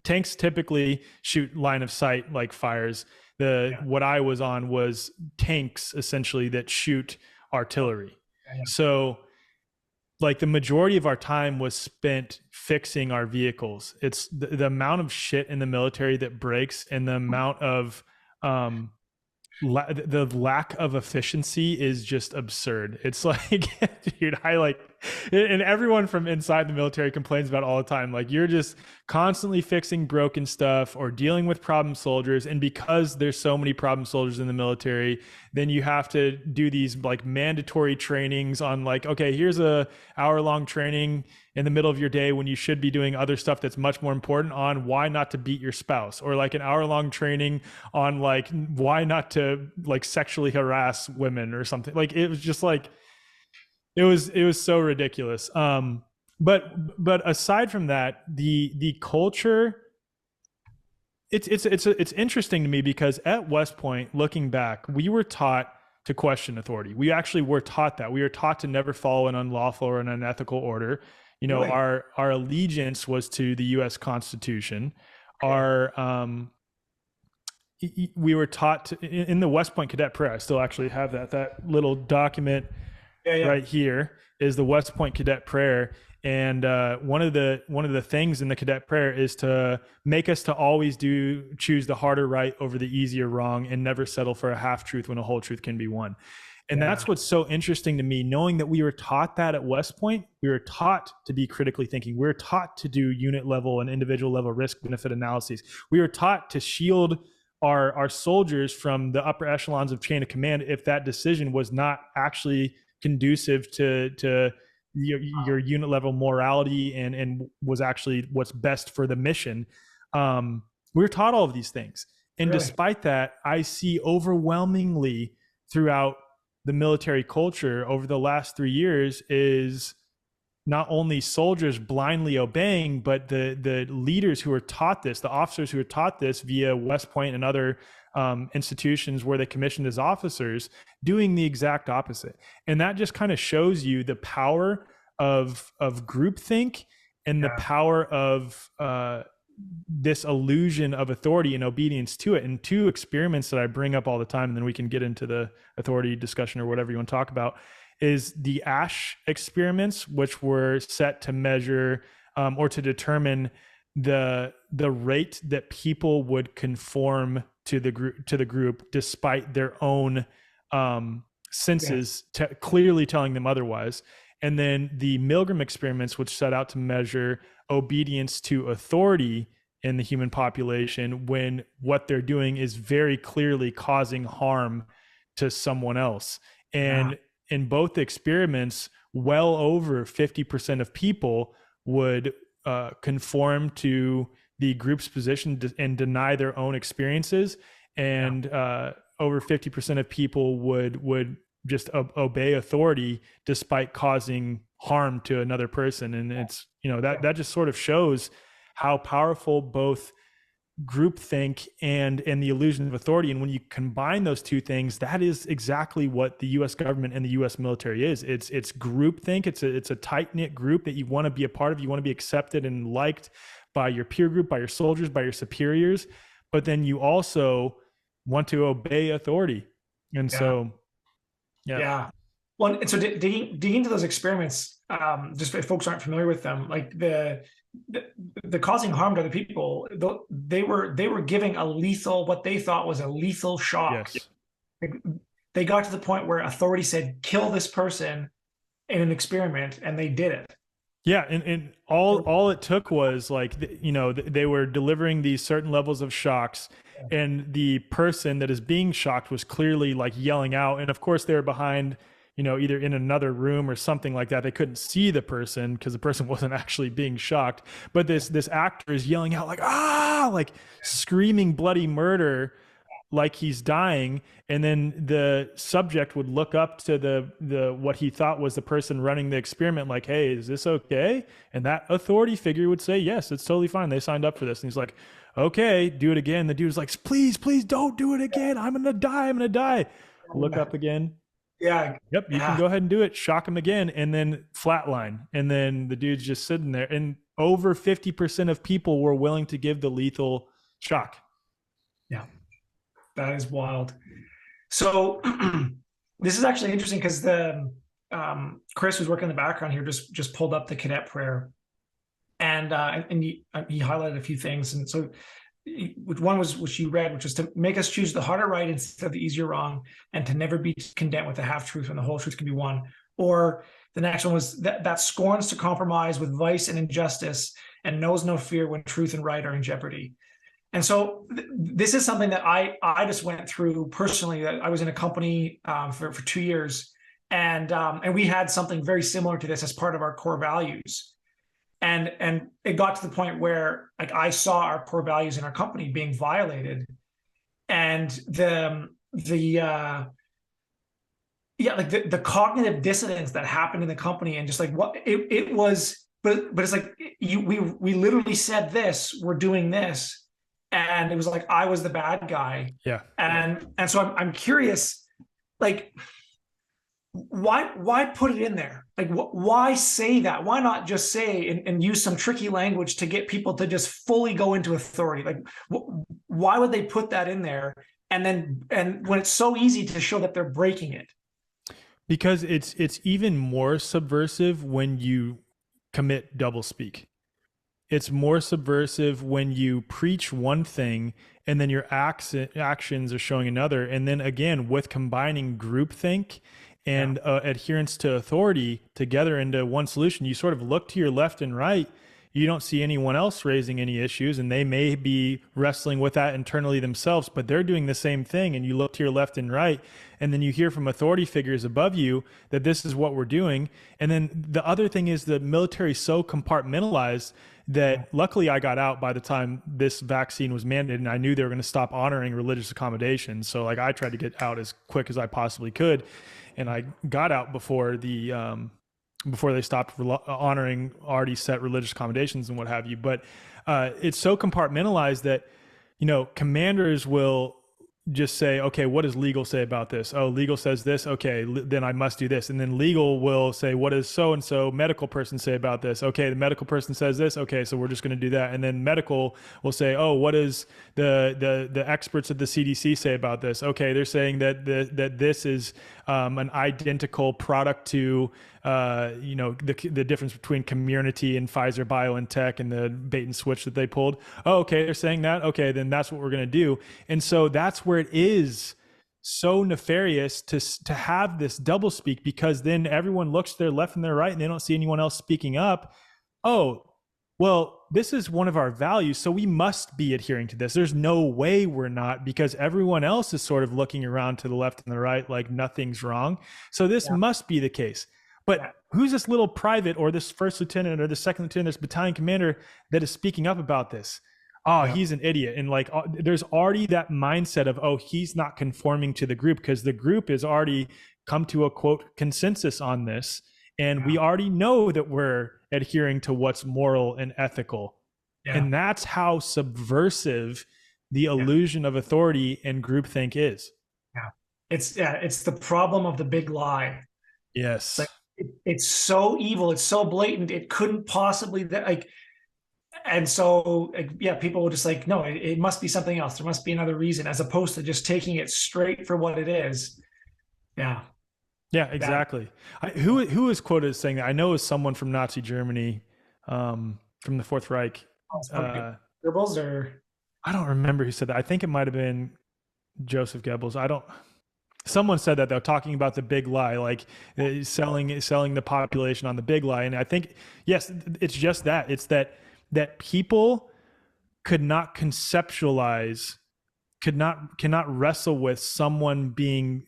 tanks typically shoot line of sight like fires. What I was on was tanks essentially that shoot artillery. Yeah. So like the majority of our time was spent fixing our vehicles. It's the amount of shit in the military that breaks, and the amount of the lack of efficiency is just absurd. It's like, dude, and everyone from inside the military complains about it all the time. Like, you're just constantly fixing broken stuff or dealing with problem soldiers. And because there's so many problem soldiers in the military, then you have to do these like mandatory trainings on like, okay, here's a hour-long training in the middle of your day when you should be doing other stuff that's much more important, on why not to beat your spouse, or like an hour-long training on like why not to like sexually harass women or something. Like, it was just like, it was so ridiculous. But aside from that, the culture, it's interesting to me because at West Point, looking back, we were taught to question authority. We actually were taught that. We were taught to never follow an unlawful or an unethical order. You know, Really? our allegiance was to the U.S. Constitution. Okay. Our we were taught to, in the West Point Cadet Prayer. I still actually have that little document Yeah. right here is the West Point Cadet Prayer. And one of the things in the cadet prayer is to make us to always choose the harder right over the easier wrong, and never settle for a half truth when a whole truth can be won. And that's what's so interesting to me, knowing that we were taught that at West Point. We were taught to be critically thinking. We were taught to do unit level and individual level risk benefit analyses. We were taught to shield our soldiers from the upper echelons of chain of command if that decision was not actually conducive to your unit level morality and was actually what's best for the mission. We were taught all of these things. And Really? despite that, I see overwhelmingly throughout the military culture over the last 3 years is not only soldiers blindly obeying, but the leaders who are taught this, the officers who are taught this via West Point and other institutions where they commissioned as officers, doing the exact opposite. And that just kind of shows you the power of groupthink and the power of this illusion of authority and obedience to it. And two experiments that I bring up all the time, and then we can get into the authority discussion or whatever you want to talk about, is the ASH experiments, which were set to measure or to determine the rate that people would conform to the group despite their own senses clearly telling them otherwise. And then the Milgram experiments, which set out to measure obedience to authority in the human population when what they're doing is very clearly causing harm to someone else. And in both experiments, well over 50% of people would conform to the group's position and deny their own experiences. And over 50% of people would just obey authority despite causing harm to another person. And it's, that just sort of shows how powerful both groupthink and the illusion of authority. And when you combine those two things, that is exactly what the U.S. government and the U.S. military is. It's groupthink. It's a tight-knit group that you want to be a part of. You want to be accepted and liked by your peer group, by your soldiers, by your superiors. But then you also want to obey authority. And so, yeah. Well, and so digging into those experiments, just if folks aren't familiar with them, like the causing harm to other people, they were giving what they thought was a lethal shock. Yes. They got to the point where authority said, kill this person in an experiment, and they did it. Yeah. And all it took was they were delivering these certain levels of shocks, and the person that is being shocked was clearly yelling out. And of course they were behind, either in another room or something like that. They couldn't see the person because the person wasn't actually being shocked. But this actor is yelling out screaming bloody murder, like he's dying. And then the subject would look up to the what he thought was the person running the experiment, like, hey, is this okay? And that authority figure would say, yes, it's totally fine. They signed up for this. And he's like, okay, do it again. The dude was like, please don't do it again. I'm gonna die. Look up again. Yeah. Yep. You can go ahead and do it. Shock him again, and then flatline. And then the dude's just sitting there. And over 50% of people were willing to give the lethal shock. Yeah. That is wild. So this is actually interesting because Chris, who's working in the background here, just pulled up the cadet prayer, and he highlighted a few things. And so one was, which you read, which was to make us choose the harder right instead of the easier wrong, and to never be content with a half truth when the whole truth can be won. Or the next one was that scorns to compromise with vice and injustice, and knows no fear when truth and right are in jeopardy. And so this is something that I just went through personally. I was in a company for 2 years, and we had something very similar to this as part of our core values. And it got to the point where I saw our core values in our company being violated, and the cognitive dissonance that happened in the company, and just what it was, but it's we literally said this, we're doing this. And it was I was the bad guy. Yeah. And so I'm curious, like, why put it in there? Like, why say that? Why not just say and use some tricky language to get people to just fully go into authority? Like, why would they put that in there? And when it's so easy to show that they're breaking it. Because it's even more subversive when you commit doublespeak. It's more subversive when you preach one thing and then your actions are showing another. And then again, with combining groupthink and adherence to authority together into one solution, you sort of look to your left and right. You don't see anyone else raising any issues, and they may be wrestling with that internally themselves, but they're doing the same thing. And you look to your left and right, and then you hear from authority figures above you that this is what we're doing. And then the other thing is the military is so compartmentalized that luckily I got out by the time this vaccine was mandated, and I knew they were going to stop honoring religious accommodations. So like I tried to get out as quick as I possibly could, and I got out before they stopped honoring already set religious accommodations and what have you. But it's so compartmentalized that, commanders will just say, okay, what does legal say about this? Oh, legal says this. Okay, then I must do this. And then legal will say, what does so-and-so medical person say about this? Okay, the medical person says this. Okay, so we're just going to do that. And then medical will say, oh, what does the experts at the CDC say about this? Okay, they're saying that this is an identical product to the difference between Community and Pfizer BioNTech and the bait and switch that they pulled. Oh, okay, they're saying that. Okay, then that's what we're going to do. And so that's where it is so nefarious to have this doublespeak, because then everyone looks to their left and their right and they don't see anyone else speaking up. Oh, well, this is one of our values, so we must be adhering to this. There's no way we're not, because everyone else is sort of looking around to the left and the right like nothing's wrong. So this must be the case. But who's this little private or this first lieutenant or the second lieutenant, this battalion commander that is speaking up about this? Oh, he's an idiot. And like, there's already that mindset of, oh, he's not conforming to the group, because the group has already come to a quote consensus on this. And we already know that we're adhering to what's moral and ethical. And that's how subversive the illusion of authority and groupthink is. It's the problem of the big lie. Yes. Like, it's so evil. It's so blatant. It couldn't possibly and so people will just like, no, it must be something else. There must be another reason, as opposed to just taking it straight for what it is. Yeah, exactly. Who is quoted as saying that? I know it was someone from Nazi Germany, from the Fourth Reich. Goebbels, or I don't remember who said that. I think it might have been Joseph Goebbels. Someone said that, they're talking about the big lie, like selling the population on the big lie. And I think, yes, it's just that. It's that people could not conceptualize, cannot wrestle with someone being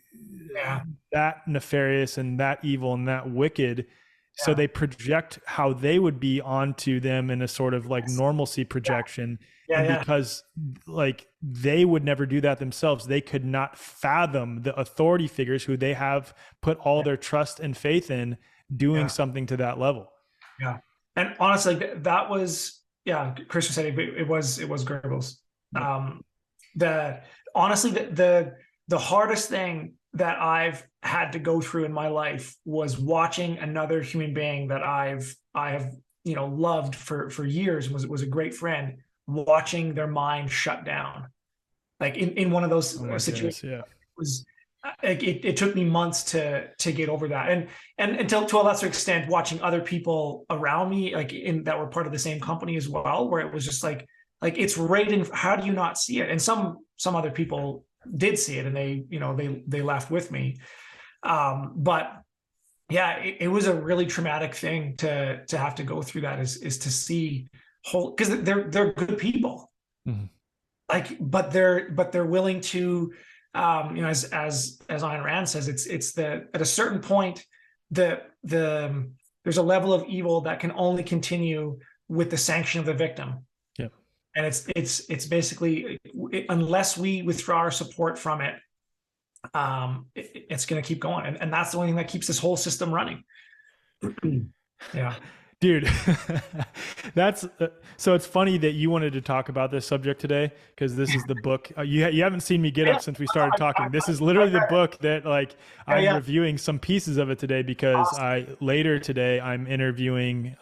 that nefarious and that evil and that wicked. So they project how they would be onto them in a sort of like normalcy projection. Because like they would never do that themselves. They could not fathom the authority figures who they have put all their trust and faith in doing something to that level. And honestly, that was, Christian said it was Goebbels. The hardest thing that I've had to go through in my life was watching another human being that I have loved for years, was a great friend, watching their mind shut down, like in one of those situations. It took me months to get over that, and until to a lesser extent watching other people around me that were part of the same company as well, where it was just like it's right in, how do you not see it? And some other people did see it, and they laughed with me, but it was a really traumatic thing to have to go through. That is to see whole, because they're good people, but they're willing to, as Ayn Rand says, it's at a certain point there's a level of evil that can only continue with the sanction of the victim. And it's basically, unless we withdraw our support from it, it's going to keep going, and that's the only thing that keeps this whole system running. Dude, that's so it's funny that you wanted to talk about this subject today because this is the book. You haven't seen me get Yeah, up since we started talking. This is literally the book that like yeah, I'm yeah. reviewing some pieces of it today because Awesome. I later today I'm interviewing.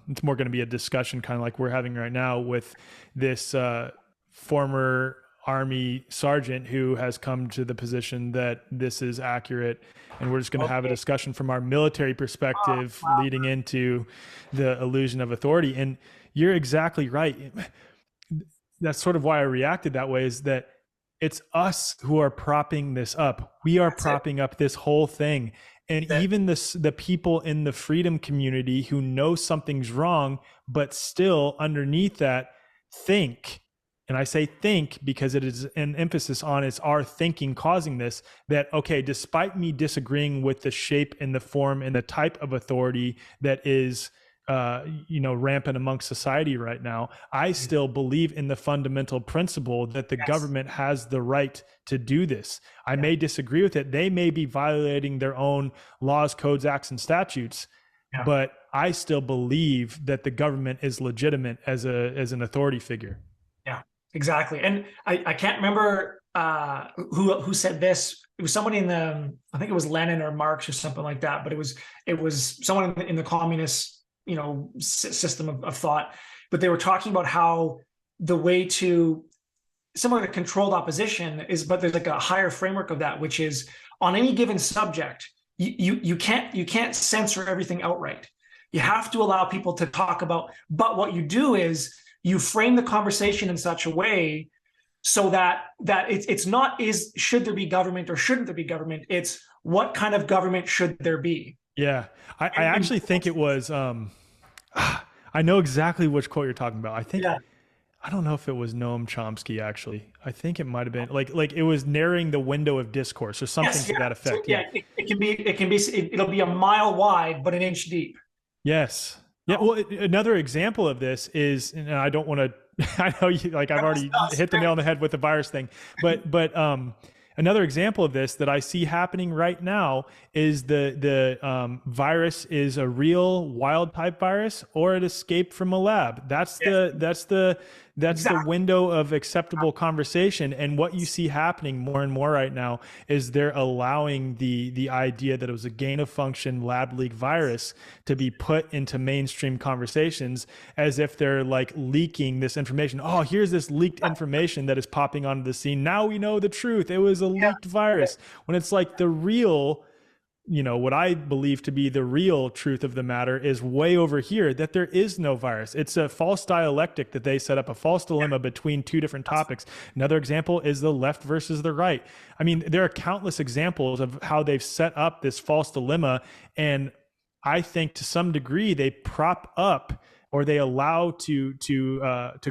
It's more going to be a discussion, kind of like we're having right now, with this former Army sergeant who has come to the position that this is accurate, and we're just going to have a Okay. discussion from our military Oh, perspective wow. leading into the illusion of authority. And you're exactly right. That's sort of why I reacted that way, is that it's us who are propping this up. We are That's it. propping up this whole thing. And That even the people in the freedom community who know something's wrong, but still underneath that think, and I say think because it is an emphasis on it's our thinking causing this, that, okay, despite me disagreeing with the shape and the form and the type of authority that is rampant amongst society right now, I still believe in the fundamental principle that the yes. government has the right to do this. I Yeah. may disagree with it. They may be violating their own laws, codes, acts, and statutes, Yeah. but I still believe that the government is legitimate as an authority figure. Yeah. Exactly. And I can't remember who said this. It was somebody in the, I think it was Lenin or Marx or something like that, but it was someone in the communist, system of thought. But they were talking about how the way to, similar to controlled opposition, is, but there's like a higher framework of that, which is on any given subject, you can't censor everything outright. You have to allow people to talk about, but what you do is you frame the conversation in such a way so that it's not is should there be government or shouldn't there be government, it's what kind of government should there be. Yeah, I And actually think it was. I know exactly which quote you're talking about. yeah. I don't know if it was Noam Chomsky. Actually, I think it might have been like it was narrowing the window of discourse or something Yes, to yeah. that So effect. yeah, Yeah. it'll be a mile wide but an inch deep. Yes. Yeah. Oh, Well, another example of this is, and I don't want to. I know you like I've already hit the nail on the head with the virus thing, but another example of this that I see happening right now is the virus is a real wild type virus or it escaped from a lab. That's the exactly. window of acceptable conversation. And what you see happening more and more right now is they're allowing the idea that it was a gain of function lab leak virus to be put into mainstream conversations as if they're like leaking this information. Oh, here's this leaked information that is popping onto the scene. Now we know the truth. It was a Yeah. leaked virus. When it's like the real, what I believe to be the real truth of the matter is way over here, that there is no virus. It's a false dialectic that they set up, a false dilemma between two different topics. Another example is the left versus the right. I mean, there are countless examples of how they've set up this false dilemma. And I think to some degree they prop up or they allow to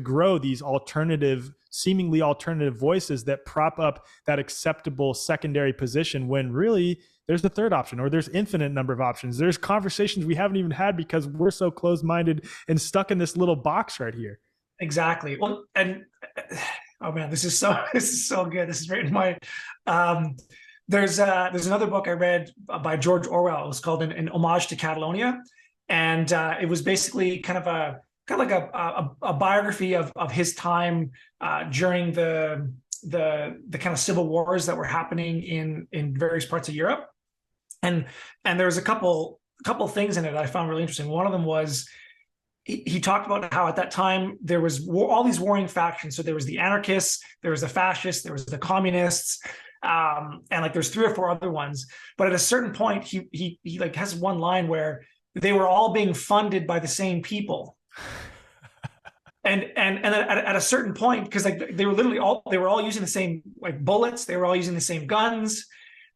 grow these seemingly alternative voices that prop up that acceptable secondary position when really there's a third option or there's infinite number of options. There's conversations we haven't even had because we're so closed-minded and stuck in this little box right here. Exactly. Well, and oh man, this is so good. This is right in my there's another book I read by George Orwell. It was called an Homage to Catalonia, and it was basically kind of like a biography of his time during the kind of civil wars that were happening in various parts of Europe. And there was a couple things in it that I found really interesting. One of them was he talked about how at that time there was all these warring factions. So there was the anarchists, there was the fascists, there was the communists, and like there's 3 or 4 other ones. But at a certain point, he like has one line where they were all being funded by the same people. And at a certain point, because like they were all using the same like bullets, they were all using the same guns.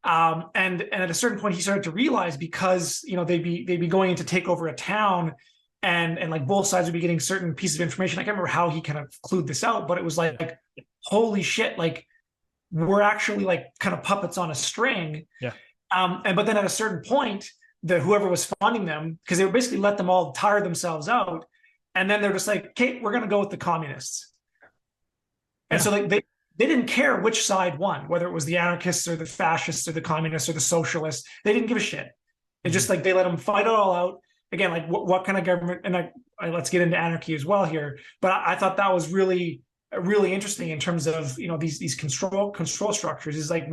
And at a certain point, he started to realize because they'd be going in to take over a town, and like both sides would be getting certain pieces of information. I can't remember how he kind of clued this out, but it was like holy shit, like we're actually like kind of puppets on a string. Yeah. But then at a certain point, whoever was funding them, because they would basically let them all tire themselves out, and then they're just like, okay, we're going to go with the communists. And so like they didn't care which side won, whether it was the anarchists or the fascists or the communists or the socialists. They didn't give a shit. It just like they let them fight it all out. again, like what kind of government, and let's get into anarchy as well here. But I thought that was really interesting in terms of, these control structures. Is like,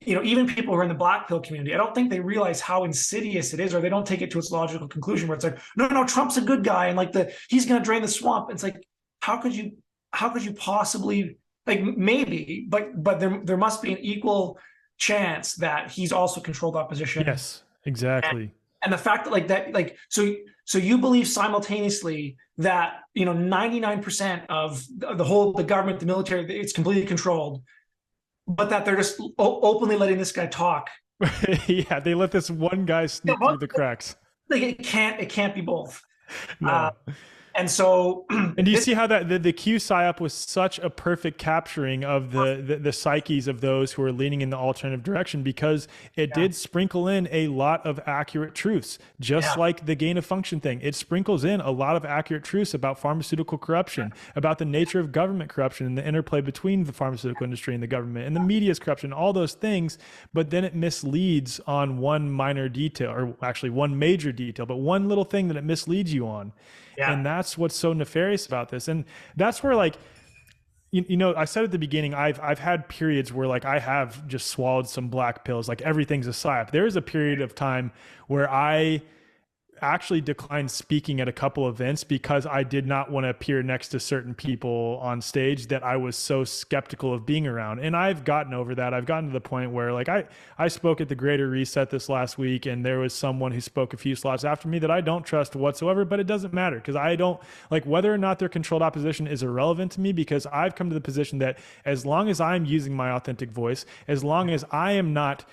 even people who are in the black pill community, I don't think they realize how insidious it is, or they don't take it to its logical conclusion where it's like, no, Trump's a good guy, and like he's going to drain the swamp. It's like, how could you possibly, like, maybe, but there must be an equal chance that he's also controlled opposition. Yes, exactly. And the fact that so you believe simultaneously that 99% of the government, the military, it's completely controlled, but that they're just openly letting this guy talk. Yeah, they let this one guy sneak through the cracks. Like it can't be both. No. And so, and do you see how that the Q psyop was such a perfect capturing of the psyches of those who are leaning in the alternative direction, because it did sprinkle in a lot of accurate truths, just like the gain of function thing. It sprinkles in a lot of accurate truths about pharmaceutical corruption, about the nature of government corruption and the interplay between the pharmaceutical industry and the government and the media's corruption, all those things. But then it misleads on one minor detail, or actually one major detail, but one little thing that it misleads you on. Yeah. And that's what's so nefarious about this. And that's where, like, I said at the beginning, I've had periods where, like, I have just swallowed some black pills, like everything's a psyop. There is a period of time where I actually declined speaking at a couple events because I did not want to appear next to certain people on stage that I was so skeptical of being around. And I've gotten over that. I've gotten to the point where, like, I spoke at the Greater Reset this last week, and there was someone who spoke a few slots after me that I don't trust whatsoever, but it doesn't matter, because I don't, like, whether or not they're controlled opposition is irrelevant to me, because I've come to the position that as long as I'm using my authentic voice, as long as I am not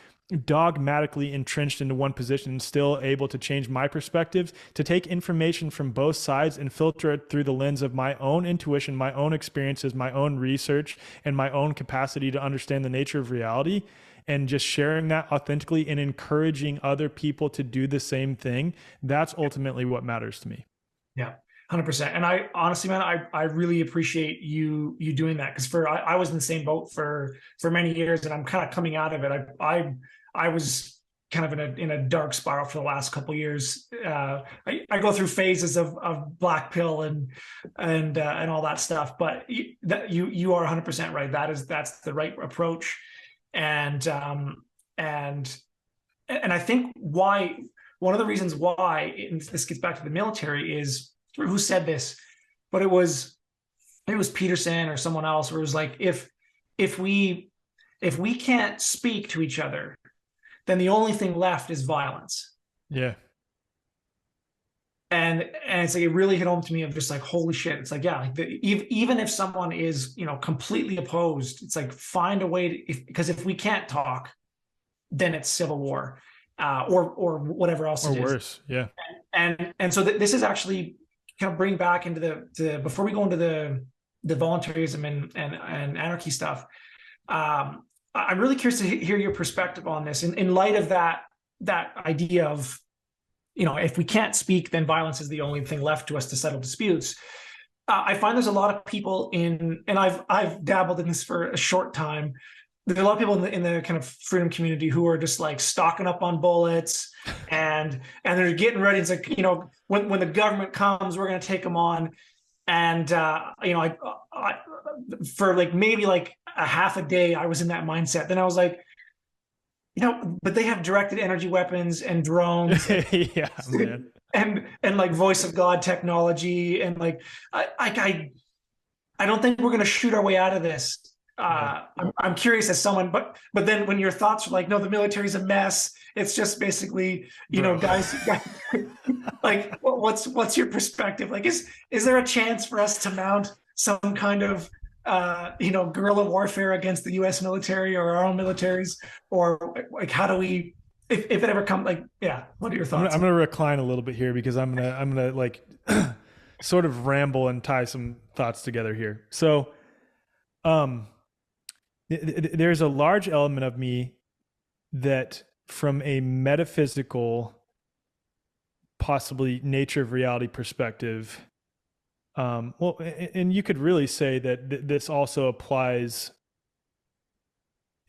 dogmatically entrenched into one position and still able to change my perspective, to take information from both sides and filter it through the lens of my own intuition, my own experiences, my own research, and my own capacity to understand the nature of reality, and just sharing that authentically and encouraging other people to do the same thing, that's ultimately what matters to me. Yeah. 100%. And I honestly, man, I really appreciate you doing that, because I was in the same boat for many years, and I'm kind of coming out of it. I was kind of in a dark spiral for the last couple of years. I go through phases of black pill and all that stuff, but you are 100% right. That's the right approach. And I think one of the reasons why, and this gets back to the military, is, who said this, but it was Peterson or someone else, where it was like, if we can't speak to each other, then the only thing left is violence. Yeah. And it's like, it really hit home to me of just like, holy shit. It's like, yeah, like even if someone is, completely opposed, it's like, find a way to, because if we can't talk, then it's civil war, or whatever else it is. Or worse. Yeah. And so this is actually kind of bring back into the before we go into the voluntarism and anarchy stuff. I'm really curious to hear your perspective on this in light of that idea of, if we can't speak, then violence is the only thing left to us to settle disputes. I find there's a lot of people and I've dabbled in this for a short time. There's a lot of people in the kind of freedom community who are just like stocking up on bullets and they're getting ready. It's like, when the government comes, we're going to take them on. And, I for like maybe like a half a day, I was in that mindset. Then I was like, but they have directed energy weapons and drones. Yeah, man. and like voice of God technology. And like, I don't think we're going to shoot our way out of this. I'm curious as someone, but then when your thoughts are like, no, the military's a mess. It's just basically, guys, like, what's your perspective? Like, is there a chance for us to mount some kind of, guerrilla warfare against the U.S. military or our own militaries, or like, how do we, if it ever comes, like, yeah, what are your thoughts? I'm going to recline a little bit here, because I'm going to like sort of ramble and tie some thoughts together here. So, there's a large element of me that, from a metaphysical, possibly nature of reality perspective, and you could really say that this also applies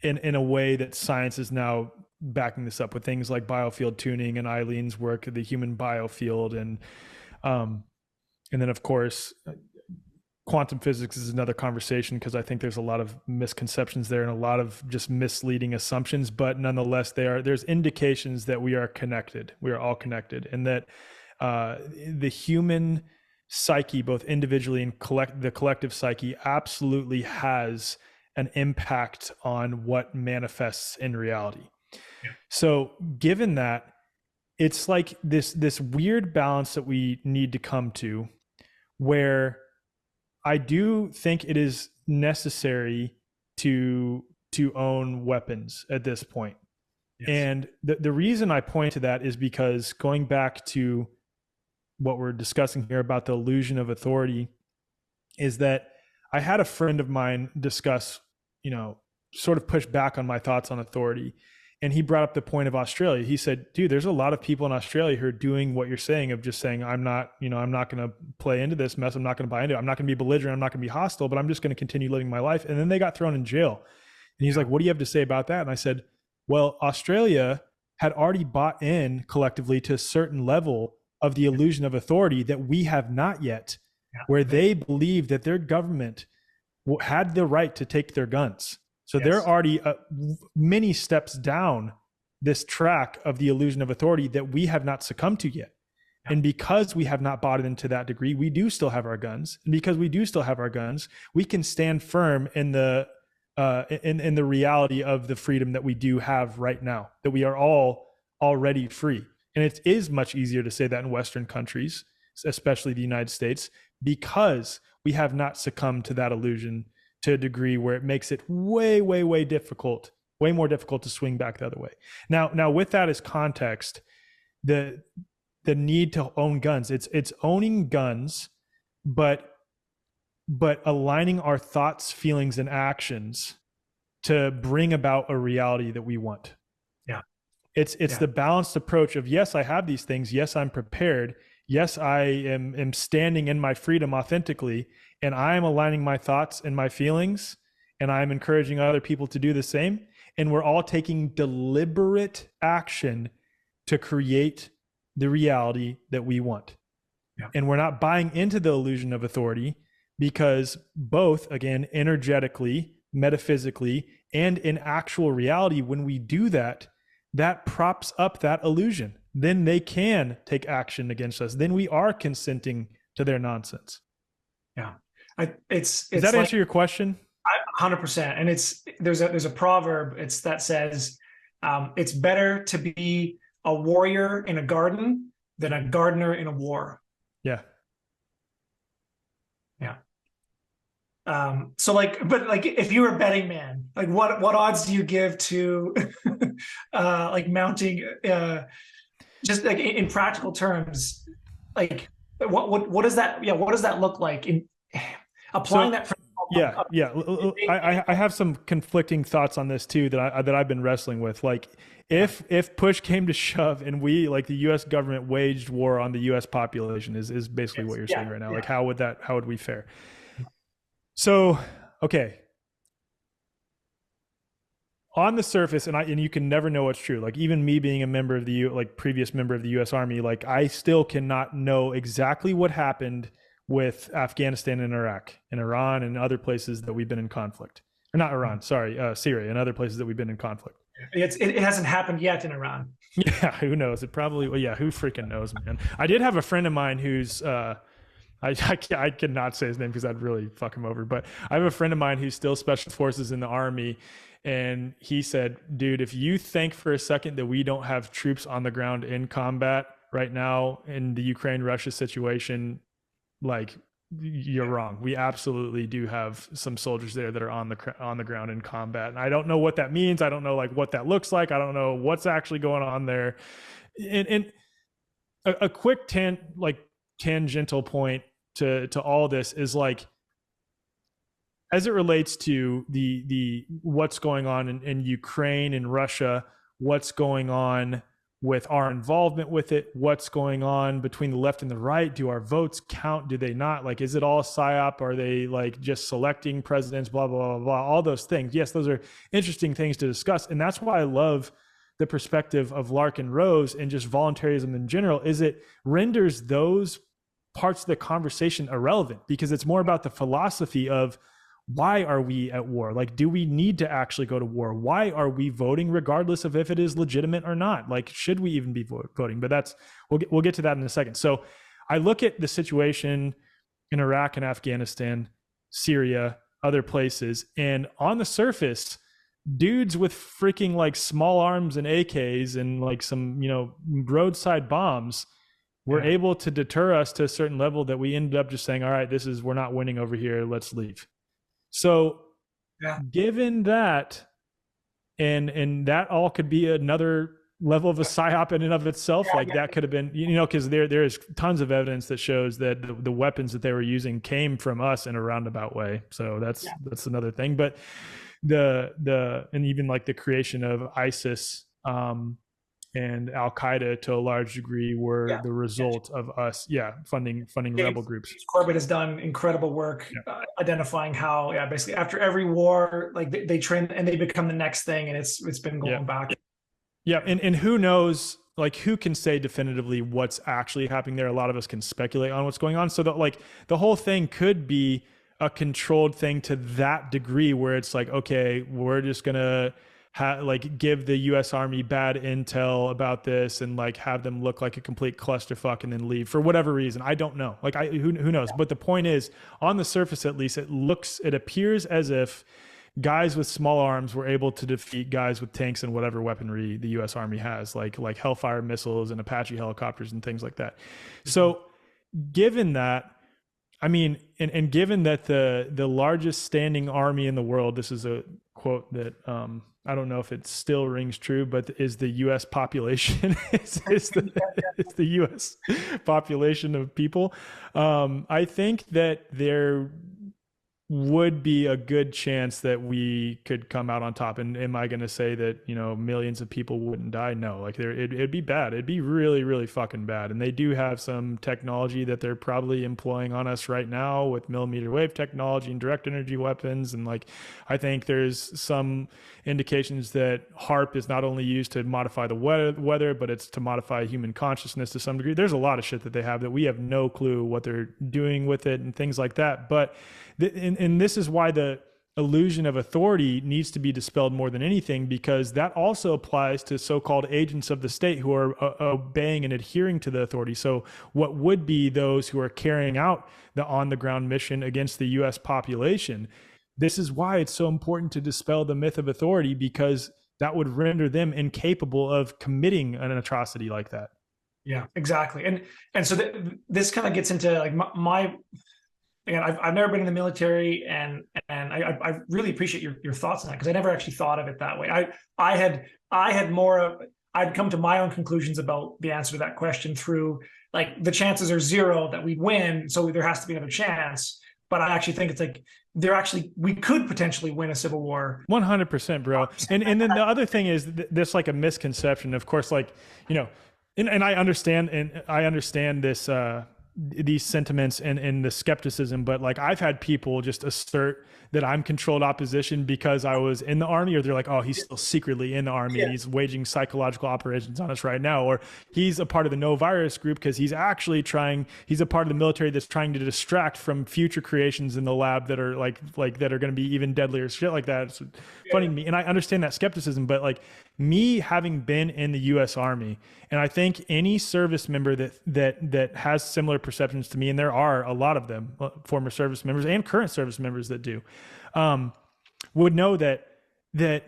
in a way that science is now backing this up with things like biofield tuning and Eileen's work, the human biofield, and then of course quantum physics is another conversation, because I think there's a lot of misconceptions there and a lot of just misleading assumptions, but nonetheless there's indications that we are connected. We are all connected, and that the human psyche, both individually and the collective psyche, absolutely has an impact on what manifests in reality. Yeah. So given that, it's like this weird balance that we need to come to, where I do think it is necessary to own weapons at this point. Yes. And the reason I point to that is because, going back to what we're discussing here about the illusion of authority, is that I had a friend of mine discuss, sort of push back on my thoughts on authority. And he brought up the point of Australia. He said, dude, there's a lot of people in Australia who are doing what you're saying, of just saying, I'm not going to play into this mess. I'm not going to buy into it. I'm not going to be belligerent. I'm not going to be hostile, but I'm just going to continue living my life. And then they got thrown in jail. And he's like, what do you have to say about that? And I said, well, Australia had already bought in collectively to a certain level of the illusion of authority that we have not yet, where they believe that their government had the right to take their guns. So they're already many steps down this track of the illusion of authority that we have not succumbed to yet. Yeah. And because we have not bought into that degree, we do still have our guns. And because we do still have our guns, we can stand firm in the reality of the freedom that we do have right now, that we are all already free. And it is much easier to say that in Western countries, especially the United States, because we have not succumbed to that illusion to a degree where it makes it way, way, way difficult, way more difficult to swing back the other way. Now with that as context, the need to own guns, it's owning guns, but aligning our thoughts, feelings, and actions to bring about a reality that we want. Yeah. It's the balanced approach of, yes, I have these things. Yes, I'm prepared. Yes, I am standing in my freedom authentically, and I'm aligning my thoughts and my feelings, and I'm encouraging other people to do the same. And we're all taking deliberate action to create the reality that we want. Yeah. And we're not buying into the illusion of authority, because both, again, energetically, metaphysically, and in actual reality, when we do that, that props up that illusion. Then they can take action against us. Then we are consenting to their nonsense. Yeah. Does that answer your question? 100%. And there's a proverb that says, it's better to be a warrior in a garden than a gardener in a war. Yeah. Yeah. So if you were a betting man, like what odds do you give to mounting, just like in practical terms, like what does that look like in applying that? I have some conflicting thoughts on this too that I've been wrestling with. Like, if push came to shove and we, like, the U.S. government waged war on the U.S. population is basically what you're saying right now. Like, how would we fare? So, okay. On the surface, and you can never know what's true. Like, even me being a member of previous member of the U.S. Army, like, I still cannot know exactly what happened with Afghanistan and Iraq and Iran and other places that we've been in conflict. Or not Iran, sorry, Syria and other places that we've been in conflict. It hasn't happened yet in Iran. Yeah, who knows? It probably, who freaking knows, man? I did have a friend of mine who's, I cannot say his name because I'd really fuck him over, but I have a friend of mine who's still special forces in the Army. And he said, dude, if you think for a second that we don't have troops on the ground in combat right now in the Ukraine-Russia situation, like, you're wrong. We absolutely do have some soldiers there that are on the ground in combat. And I don't know what that means. I don't know what that looks like. I don't know what's actually going on there. And a quick tangential point to all this is, like, as it relates to the what's going on in Ukraine and Russia, what's going on with our involvement with it, what's going on between the left and the right, do our votes count, do they not? Like, is it all psyop? Are they just selecting presidents, blah, blah, blah, blah, all those things. Yes, those are interesting things to discuss. And that's why I love the perspective of Lark and Rose and just voluntarism in general is it renders those parts of the conversation irrelevant, because it's more about the philosophy of, why are we at war? Like, do we need to actually go to war? Why are we voting regardless of if it is legitimate or not? Like, should we even be voting? But we'll get to that in a second. So I look at the situation in Iraq and Afghanistan, Syria, other places, and on the surface, dudes with freaking like small arms and AKs and like some, roadside bombs were able to deter us to a certain level that we ended up just saying, all right, we're not winning over here, let's leave. So given that, and that all could be another level of a psyop in and of itself, that could have been, because there is tons of evidence that shows that the weapons that they were using came from us in a roundabout way. So that's another thing. But and even like the creation of ISIS and Al Qaeda to a large degree were the result of us, funding rebel groups. Corbett has done incredible work identifying how, basically after every war, like they train and they become the next thing, and it's been going back. Yeah, and who knows? Like, who can say definitively what's actually happening there? A lot of us can speculate on what's going on. So that like the whole thing could be a controlled thing to that degree, where it's like, okay, we're just gonna give the U.S. Army bad intel about this and like have them look like a complete clusterfuck and then leave for whatever reason. I don't know. Like, who knows? But the point is, on the surface at least, it appears as if guys with small arms were able to defeat guys with tanks and whatever weaponry the U.S. Army has, like Hellfire missiles and Apache helicopters and things like that. So given that, I mean, and given that the largest standing army in the world, this is a quote that I don't know if it still rings true, but is the U.S. population, is the U.S. population of people. I think that there would be a good chance that we could come out on top. And am I going to say that, millions of people wouldn't die? No, like it'd be bad. It'd be really, really fucking bad. And they do have some technology that they're probably employing on us right now with millimeter wave technology and direct energy weapons. And like, I think there's some indications that HARP is not only used to modify the weather, but it's to modify human consciousness to some degree. There's a lot of shit that they have that we have no clue what they're doing with it and things like that. But and this is why the illusion of authority needs to be dispelled more than anything, because that also applies to so-called agents of the state who are obeying and adhering to the authority. So what would be those who are carrying out the on-the-ground mission against the U.S. population? This is why it's so important to dispel the myth of authority, because that would render them incapable of committing an atrocity like that. Yeah, exactly. And so this kind of gets into like my again, I've never been in the military, and I really appreciate your thoughts on that, because I never actually thought of it that way. I'd come to my own conclusions about the answer to that question through like the chances are zero that we'd win, so there has to be another chance. But I actually think it's like we could potentially win a civil war. 100%, bro. And then the other thing is this like a misconception, of course, like, and I understand this these sentiments and the skepticism, but like I've had people just assert that I'm controlled opposition because I was in the army, or they're like, oh, he's still secretly in the army and he's waging psychological operations on us right now, or he's a part of the no virus group because he's a part of the military that's trying to distract from future creations in the lab that are like that are going to be even deadlier, shit like that. It's funny to me, and I understand that skepticism, but like me having been in the U.S. Army, and I think any service member that has similar perceptions to me, and there are a lot of them, former service members and current service members that do, would know that the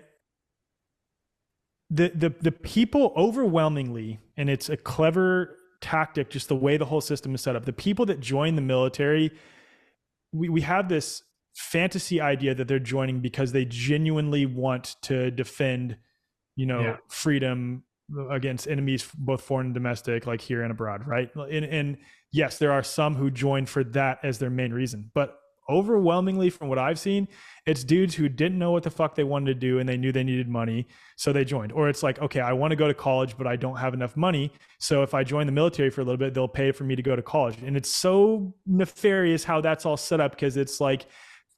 people overwhelmingly, and it's a clever tactic, just the way the whole system is set up, the people that join the military, we have this fantasy idea that they're joining because they genuinely want to defend freedom against enemies, both foreign and domestic, like here and abroad, right? And yes, there are some who join for that as their main reason, but overwhelmingly from what I've seen, it's dudes who didn't know what the fuck they wanted to do and they knew they needed money, so they joined. Or it's like, okay, I want to go to college, but I don't have enough money, so if I join the military for a little bit, they'll pay for me to go to college. And it's so nefarious how that's all set up, because it's like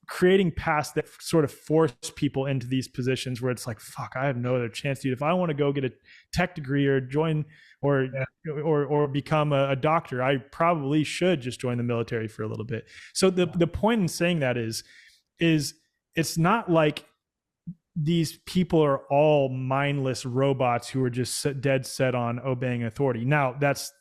creating paths that sort of force people into these positions where it's like, fuck, I have no other chance, dude. If I want to go get a tech degree or join or become a doctor, I probably should just join the military for a little bit. So the point in saying that is it's not like these people are all mindless robots who are just dead set on obeying authority. Now, that's,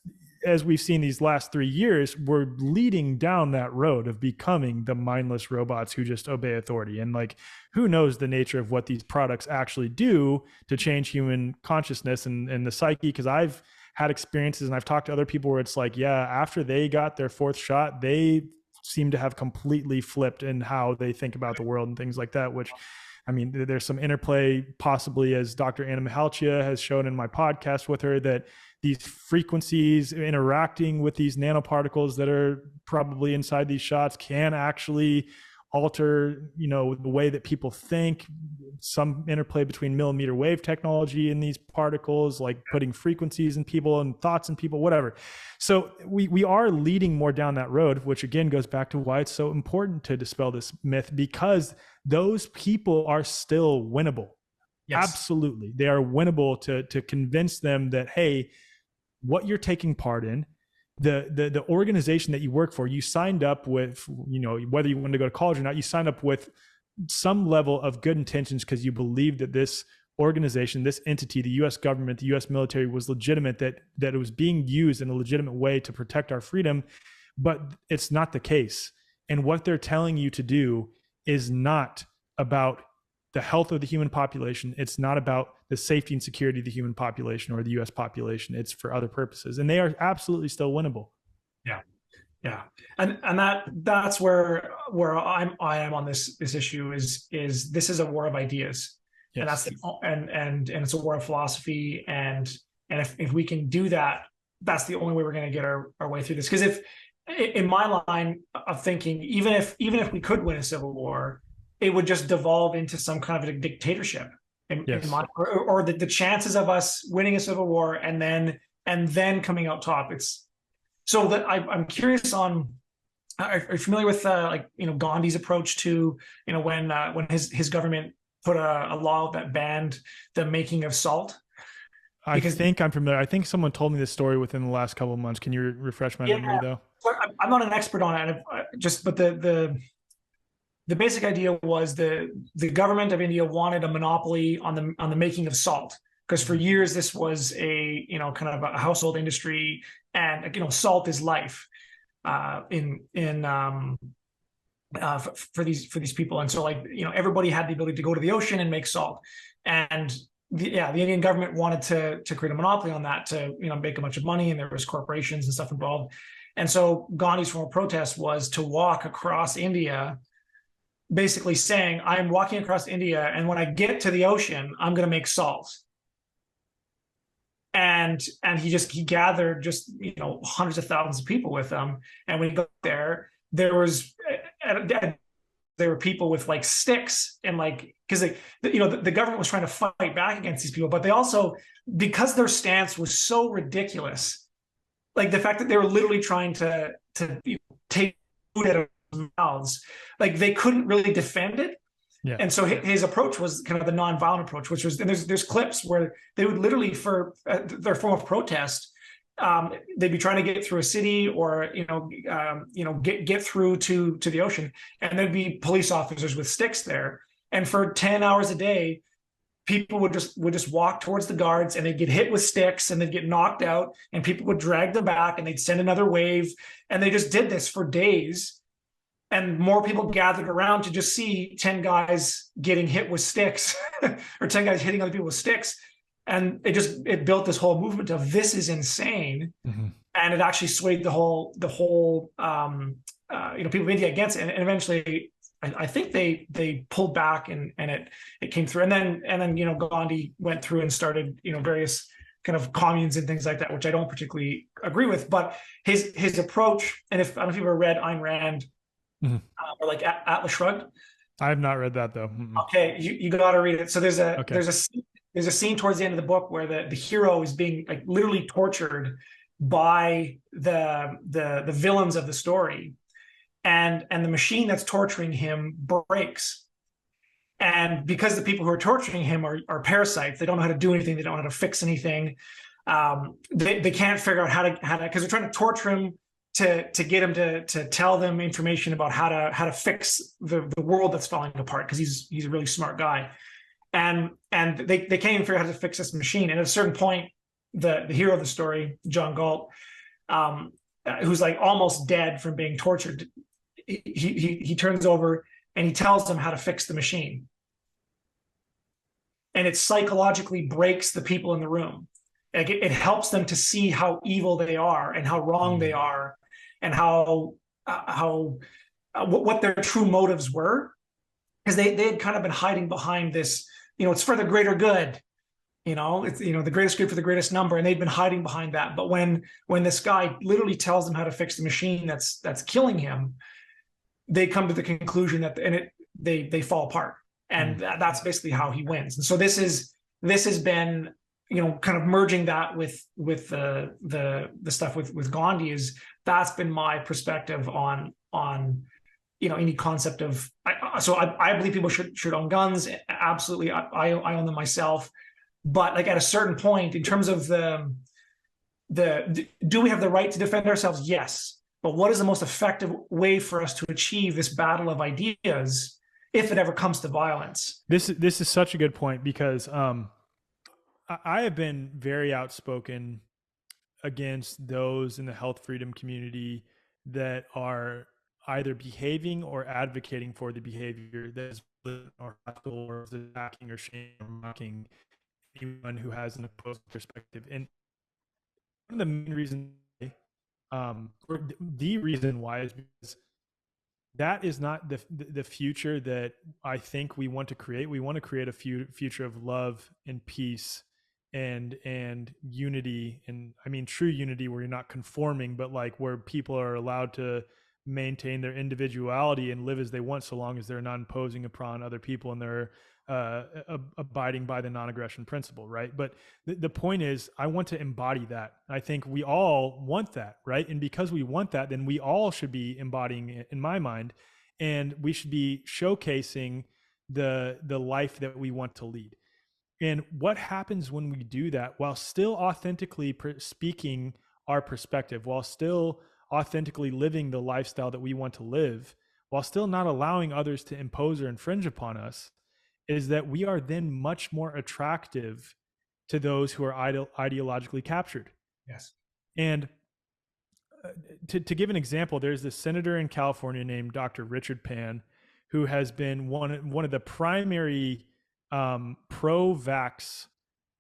as we've seen these last 3 years, we're leading down that road of becoming the mindless robots who just obey authority. And like, who knows the nature of what these products actually do to change human consciousness and the psyche? Because I've had experiences and I've talked to other people where it's like, yeah, after they got their 4th shot, they seem to have completely flipped in how they think about the world and things like that, which, I mean, there's some interplay possibly, as Dr. Anna Mihalchia has shown in my podcast with her, that these frequencies interacting with these nanoparticles that are probably inside these shots can actually alter, you know, the way that people think. Some interplay between millimeter wave technology in these particles, like putting frequencies in people and thoughts in people, whatever. So we are leading more down that road, which again goes back to why it's so important to dispel this myth, because those people are still winnable. Yes. Absolutely. They are winnable to convince them that, hey, what you're taking part in, the organization that you work for, you signed up with, you know, whether you wanted to go to college or not, you signed up with some level of good intentions because you believed that this organization, this entity, the US government, the US military was legitimate, that it was being used in a legitimate way to protect our freedom. But it's not the case. And what they're telling you to do is not about the health of the human population. It's not about the safety and security of the human population or the US population. It's for other purposes. And they are absolutely still winnable. Yeah. Yeah. And that's where I am on this issue is this is a war of ideas. Yes. And that's and it's a war of philosophy. And if we can do that, that's the only way we're going to get our way through this. Because if in my line of thinking, even if we could win a civil war, it would just devolve into some kind of a dictatorship. Or the chances of us winning a civil war and then coming out top. It's so that I'm curious on. Are you familiar with Gandhi's approach to when his government put a law that banned the making of salt? I think I'm familiar. I think someone told me this story within the last couple of months. Can you refresh my memory though? I'm not an expert on it. But the basic idea was the government of India wanted a monopoly on the making of salt, because for years this was a kind of a household industry, and salt is life for these people, and so everybody had the ability to go to the ocean and make salt, and the Indian government wanted to create a monopoly on that to make a bunch of money, and there was corporations and stuff involved, and so Gandhi's form of protest was to walk across India, basically saying, I'm walking across India, and when I get to the ocean, I'm going to make salt. And he gathered just hundreds of thousands of people with him. And when he got there were people with like sticks and because the government was trying to fight back against these people, but they also, because their stance was so ridiculous, like the fact that they were literally trying to take food out of mouths, like they couldn't really defend it. Yeah. And so his approach was kind of the non-violent approach, which was, and there's clips where they would literally, for their form of protest, they'd be trying to get through a city or get through to the ocean, and there'd be police officers with sticks there, and for 10 hours a day people would just walk towards the guards, and they'd get hit with sticks and they'd get knocked out, and people would drag them back, and they'd send another wave, and they just did this for days. And more people gathered around to just see 10 guys getting hit with sticks or 10 guys hitting other people with sticks. And it built this whole movement of, this is insane. Mm-hmm. And it actually swayed the whole people of India against it. And eventually I think they pulled back and it came through. And then Gandhi went through and started, various kind of communes and things like that, which I don't particularly agree with, but his approach, and I don't know if you've ever read Ayn Rand, mm-hmm. Or like Atlas Shrugged. I have not read that though. Mm-hmm. Okay, you got to read it. So there's a scene towards the end of the book where the hero is being literally tortured by the villains of the story, and the machine that's torturing him breaks. And because the people who are torturing him are parasites, they don't know how to do anything, they don't know how to fix anything. They can't figure out how to because they're trying to torture him to get him to tell them information about how to fix the world that's falling apart, because he's a really smart guy. And they can't even figure out how to fix this machine. And at a certain point, the hero of the story, John Galt, who's like almost dead from being tortured, he turns over and he tells them how to fix the machine. And it psychologically breaks the people in the room. Like it helps them to see how evil they are and how wrong they are, and how what their true motives were, because they had kind of been hiding behind this. It's for the greater good. It's the greatest good for the greatest number, and they'd been hiding behind that. But when this guy literally tells them how to fix the machine that's killing him, they come to the conclusion that they fall apart, and that's basically how he wins. And so this has been kind of merging that with the stuff with Gandhi. That's been my perspective on any concept of. I believe people should own guns. Absolutely, I own them myself. But like at a certain point, in terms of do we have the right to defend ourselves? Yes. But what is the most effective way for us to achieve this battle of ideas if it ever comes to violence? This is such a good point, because I have been very outspoken against those in the health freedom community that are either behaving or advocating for the behavior that is or hostile or is attacking or shaming or mocking anyone who has an opposing perspective. And one of the main reasons, or the reason why, is because that is not the future that I think we want to create. We want to create a future of love and peace and unity, and I mean true unity, where you're not conforming, but like where people are allowed to maintain their individuality and live as they want, so long as they're not imposing upon other people and they're abiding by the non-aggression principle, right? But the point is, I want to embody that. I think we all want that, right? And because we want that, then we all should be embodying it, in my mind, and we should be showcasing the life that we want to lead. And what happens when we do that while still authentically speaking our perspective, while still authentically living the lifestyle that we want to live, while still not allowing others to impose or infringe upon us, is that we are then much more attractive to those who are ideologically captured. Yes. And to give an example, there's this senator in California named Dr. Richard Pan, who has been one of the primary pro-vax,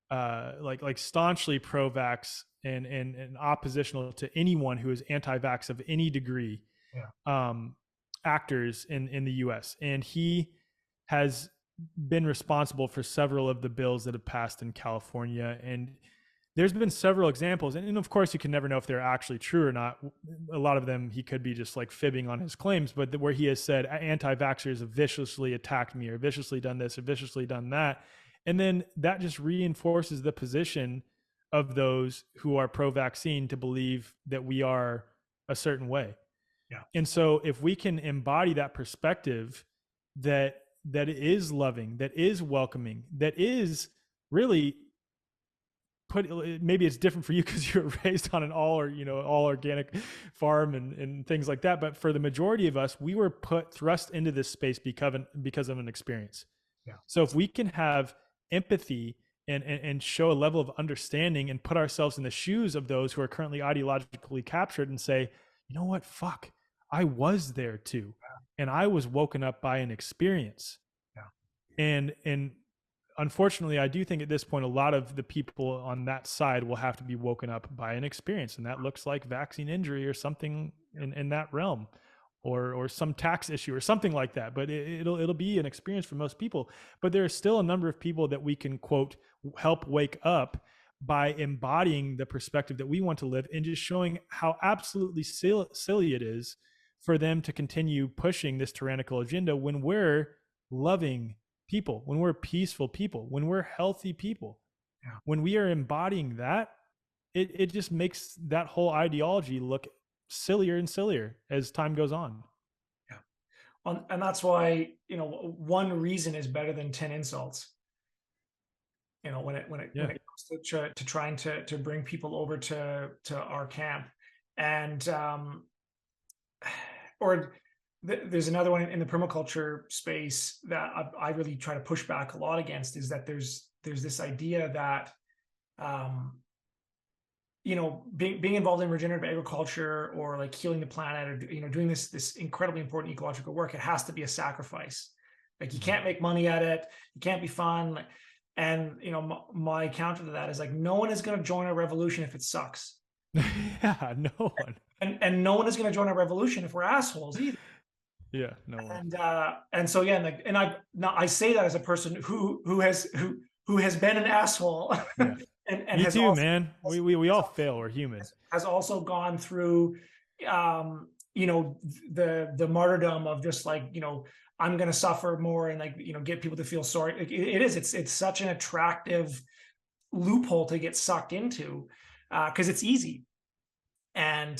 like staunchly pro-vax and oppositional to anyone who is anti-vax of any degree, actors in the US. And he has been responsible for several of the bills that have passed in California. And there's been several examples, and of course you can never know if they're actually true or not. A lot of them, he could be just like fibbing on his claims, but where he has said anti-vaxxers have viciously attacked me or viciously done this or viciously done that. And then that just reinforces the position of those who are pro-vaccine to believe that we are a certain way. Yeah. And so if we can embody that perspective that is loving, that is welcoming, that is really maybe it's different for you because you were raised on an all organic farm and things like that. But for the majority of us, we were thrust into this space because of an experience. Yeah. So if we can have empathy and show a level of understanding and put ourselves in the shoes of those who are currently ideologically captured and say, you know what, fuck, I was there too. And I was woken up by an experience. Yeah. And unfortunately, I do think at this point, a lot of the people on that side will have to be woken up by an experience. And that looks like vaccine injury or something in that realm, or some tax issue or something like that. But it'll be an experience for most people. But there are still a number of people that we can, quote, help wake up by embodying the perspective that we want to live and just showing how absolutely silly it is for them to continue pushing this tyrannical agenda when we're loving people, when we're peaceful people, when we're healthy people. Yeah. When we are embodying that, it just makes that whole ideology look sillier and sillier as time goes on. And that's why, one reason is better than 10 insults. When Yeah. it comes to trying to bring people over to our camp. And or there's another one in the permaculture space that I really try to push back a lot against, is that there's this idea that being involved in regenerative agriculture, or like healing the planet, or doing this incredibly important ecological work, it has to be a sacrifice. Like, you can't make money at it, you can't be fun. And my counter to that is, like, no one is going to join a revolution if it sucks. Yeah, no one. And no one is going to join a revolution if we're assholes either. Yeah, no one. And so, yeah, and I say that as a person who has been an asshole. Yeah. and Me has too, also man. We all fail. We're human. has also gone through the martyrdom of just, like, I'm going to suffer more, and, like, get people to feel sorry. Like, it's such an attractive loophole to get sucked into, because it's easy. And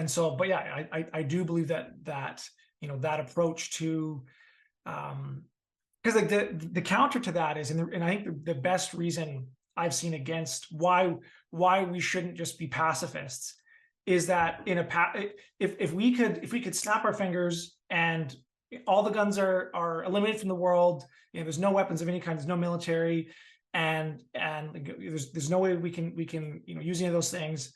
so, but yeah, I do believe that that approach to, because, like, the counter to that is, and I think the best reason I've seen against why we shouldn't just be pacifists is that if we could snap our fingers and all the guns are eliminated from the world, there's no weapons of any kind, there's no military, and there's no way we can use any of those things.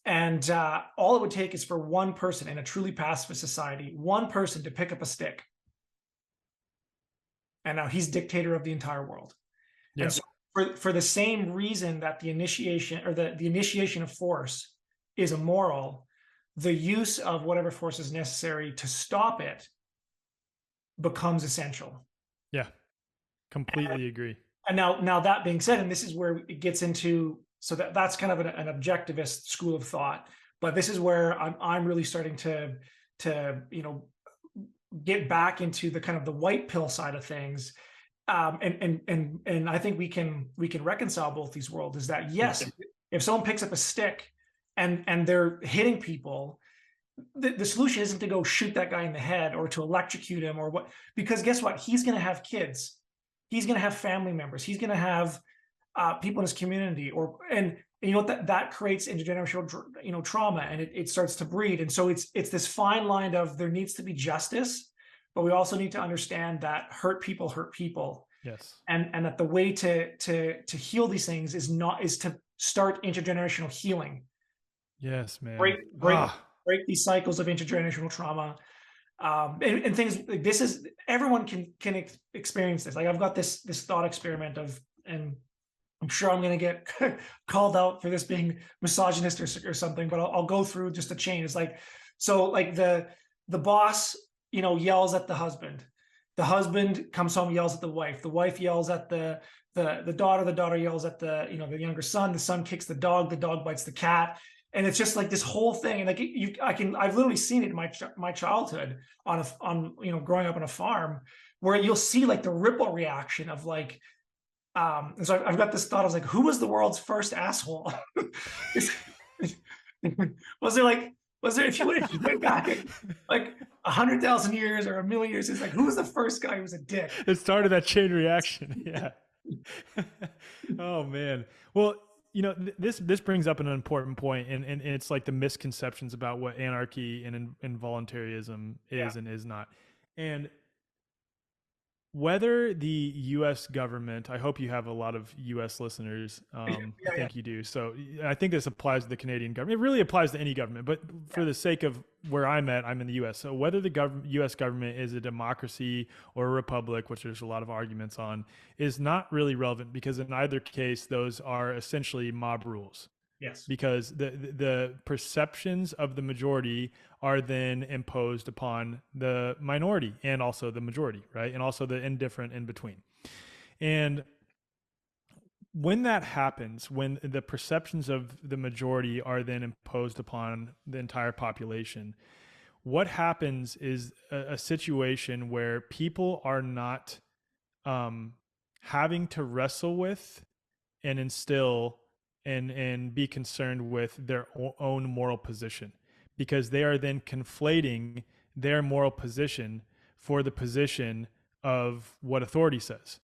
And all it would take is for one person in a truly pacifist society, one person to pick up a stick, and now he's dictator of the entire world. Yeah. And so, for the same reason that the initiation, or the initiation of force is immoral, the use of whatever force is necessary to stop it becomes essential. Yeah. Completely agree. And now that being said, and this is where it gets into, so that's kind of an objectivist school of thought, but this is where I'm really starting to get back into the kind of the white pill side of things. And I think we can reconcile both these worlds, is that, yes, if someone picks up a stick and they're hitting people, the solution isn't to go shoot that guy in the head or to electrocute him or what, because guess what? He's going to have kids. He's going to have family members. He's going to have people in his community, and you know what, that creates intergenerational trauma, and it starts to breed. And so it's this fine line of, there needs to be justice, but we also need to understand that hurt people. Yes. And that the way to heal these things is to start intergenerational healing. Yes, man. Break these cycles of intergenerational trauma. And things like this is, everyone can experience this. Like, I've got this thought experiment of, and I'm sure I'm going to get called out for this being misogynist or something, but I'll go through just a chain. It's like, so like the boss, yells at the husband comes home, yells at the wife yells at the daughter yells at the younger son kicks the dog bites the cat. And it's just like this whole thing. And like, I've literally seen it in my childhood on growing up on a farm, where you'll see like the ripple reaction of like, and so I've got this thought. I was like, who was the world's first asshole? was there, if you went back like 100,000 years or 1,000,000 years, it's like, who was the first guy who was a dick? It started that chain reaction. Yeah. Oh man. Well, this brings up an important point, and it's like the misconceptions about what anarchy and involuntarism is and is not. And whether the U.S. government, I hope you have a lot of U.S. listeners. I think you do. So I think this applies to the Canadian government. It really applies to any government, but for the sake of where I'm in the U.S. So whether the U.S. government is a democracy or a republic, which there's a lot of arguments on, is not really relevant, because in either case, those are essentially mob rules. Yes. Because the perceptions of the majority are then imposed upon the minority and also the majority, right? And also the indifferent in between. And when that happens, when the perceptions of the majority are then imposed upon the entire population, what happens is a situation where people are not having to wrestle with and instill and be concerned with their own moral position, because they are then conflating their moral position for the position of what authority says.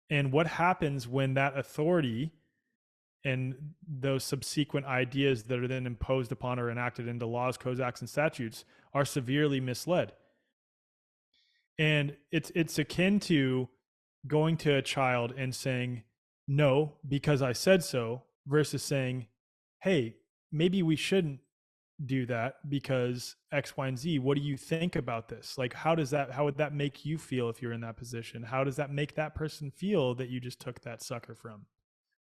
And what happens when that authority and those subsequent ideas that are then imposed upon or enacted into laws, codes, acts, and statutes are severely misled. And it's akin to going to a child and saying, no, because I said so, versus saying, hey, maybe we shouldn't do that because X, Y, and Z. What do you think about this? Like, how would that make you feel if you're in that position? How does that make that person feel that you just took that sucker from?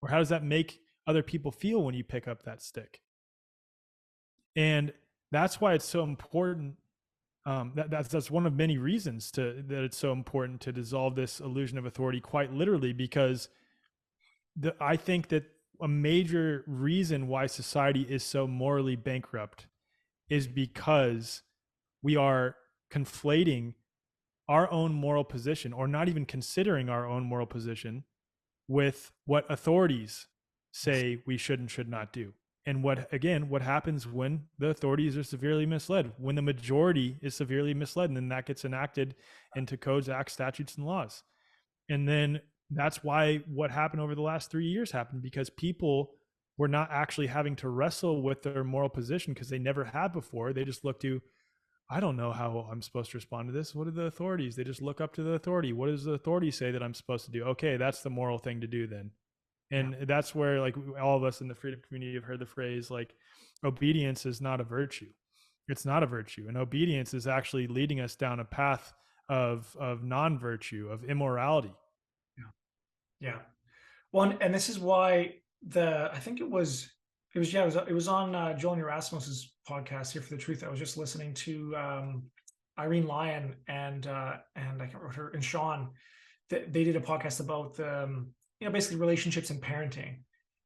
Or how does that make other people feel when you pick up that stick? And that's why it's so important. That's one of many reasons that it's so important to dissolve this illusion of authority, quite literally, because I think that a major reason why society is so morally bankrupt is because we are conflating our own moral position, or not even considering our own moral position, with what authorities say we should and should not do. And what happens when the authorities are severely misled, when the majority is severely misled, and then that gets enacted into codes, acts, statutes, and laws. And then that's why what happened over the last 3 years happened, because people were not actually having to wrestle with their moral position because they never had before. They just look to, I don't know how I'm supposed to respond to this. What are the authorities? They just look up to the authority. What does the authority say that I'm supposed to do? Okay, that's the moral thing to do then. And that's where, like, all of us in the freedom community have heard the phrase, like, obedience is not a virtue. It's not a virtue. And obedience is actually leading us down a path of non-virtue, of immorality. Yeah. Well, and this is why I think it was on Joel Erasmus's podcast Here for the Truth. I was just listening to Irene Lyon and I can't remember her, and Sean. They did a podcast about basically relationships and parenting,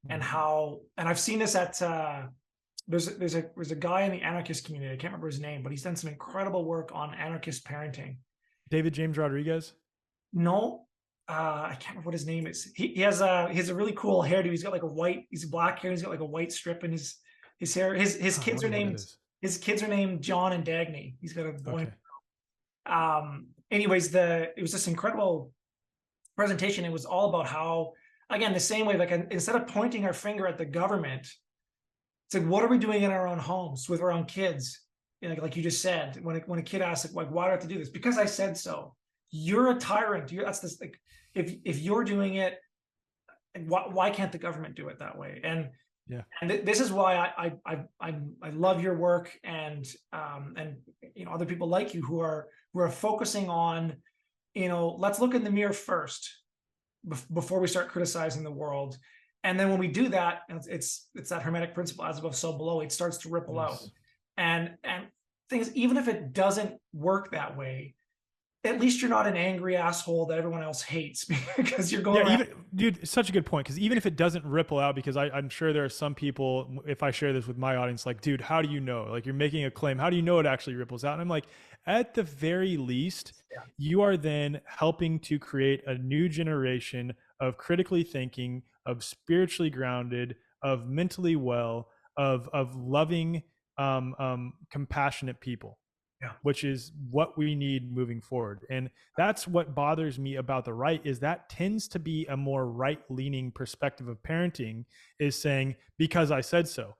and how, and I've seen this at there's a guy in the anarchist community. I can't remember his name, but he's done some incredible work on anarchist parenting. David James Rodriguez? No. I can't remember what his name is. He has a really cool hairdo. He's got like he's black hair. He's got like a white strip in his hair. His kids are named John and Dagny. He's got a boy. Okay. Anyways, it was this incredible presentation. It was all about how, again, the same way, like, instead of pointing our finger at the government, it's like, what are we doing in our own homes with our own kids? Like you just said, when a kid asks, like, why do I have to do this? Because I said so. You're a tyrant. That's this, like, if you're doing it, why can't the government do it that way? And this is why I love your work, and other people like you who are focusing on, let's look in the mirror first before we start criticizing the world. And then when we do that, it's that hermetic principle, as above, so below, it starts to ripple out. And things, even if it doesn't work that way, at least you're not an angry asshole that everyone else hates because you're going. Dude, it's such a good point. Because even if it doesn't ripple out, because I'm sure there are some people, if I share this with my audience, like, dude, how do you know? Like, you're making a claim. How do you know it actually ripples out? And I'm like, at the very least, you are then helping to create a new generation of critically thinking, of spiritually grounded, of mentally well, of loving, compassionate people. Which is what we need moving forward. And that's what bothers me about the right, is that tends to be a more right-leaning perspective of parenting, is saying, because I said so.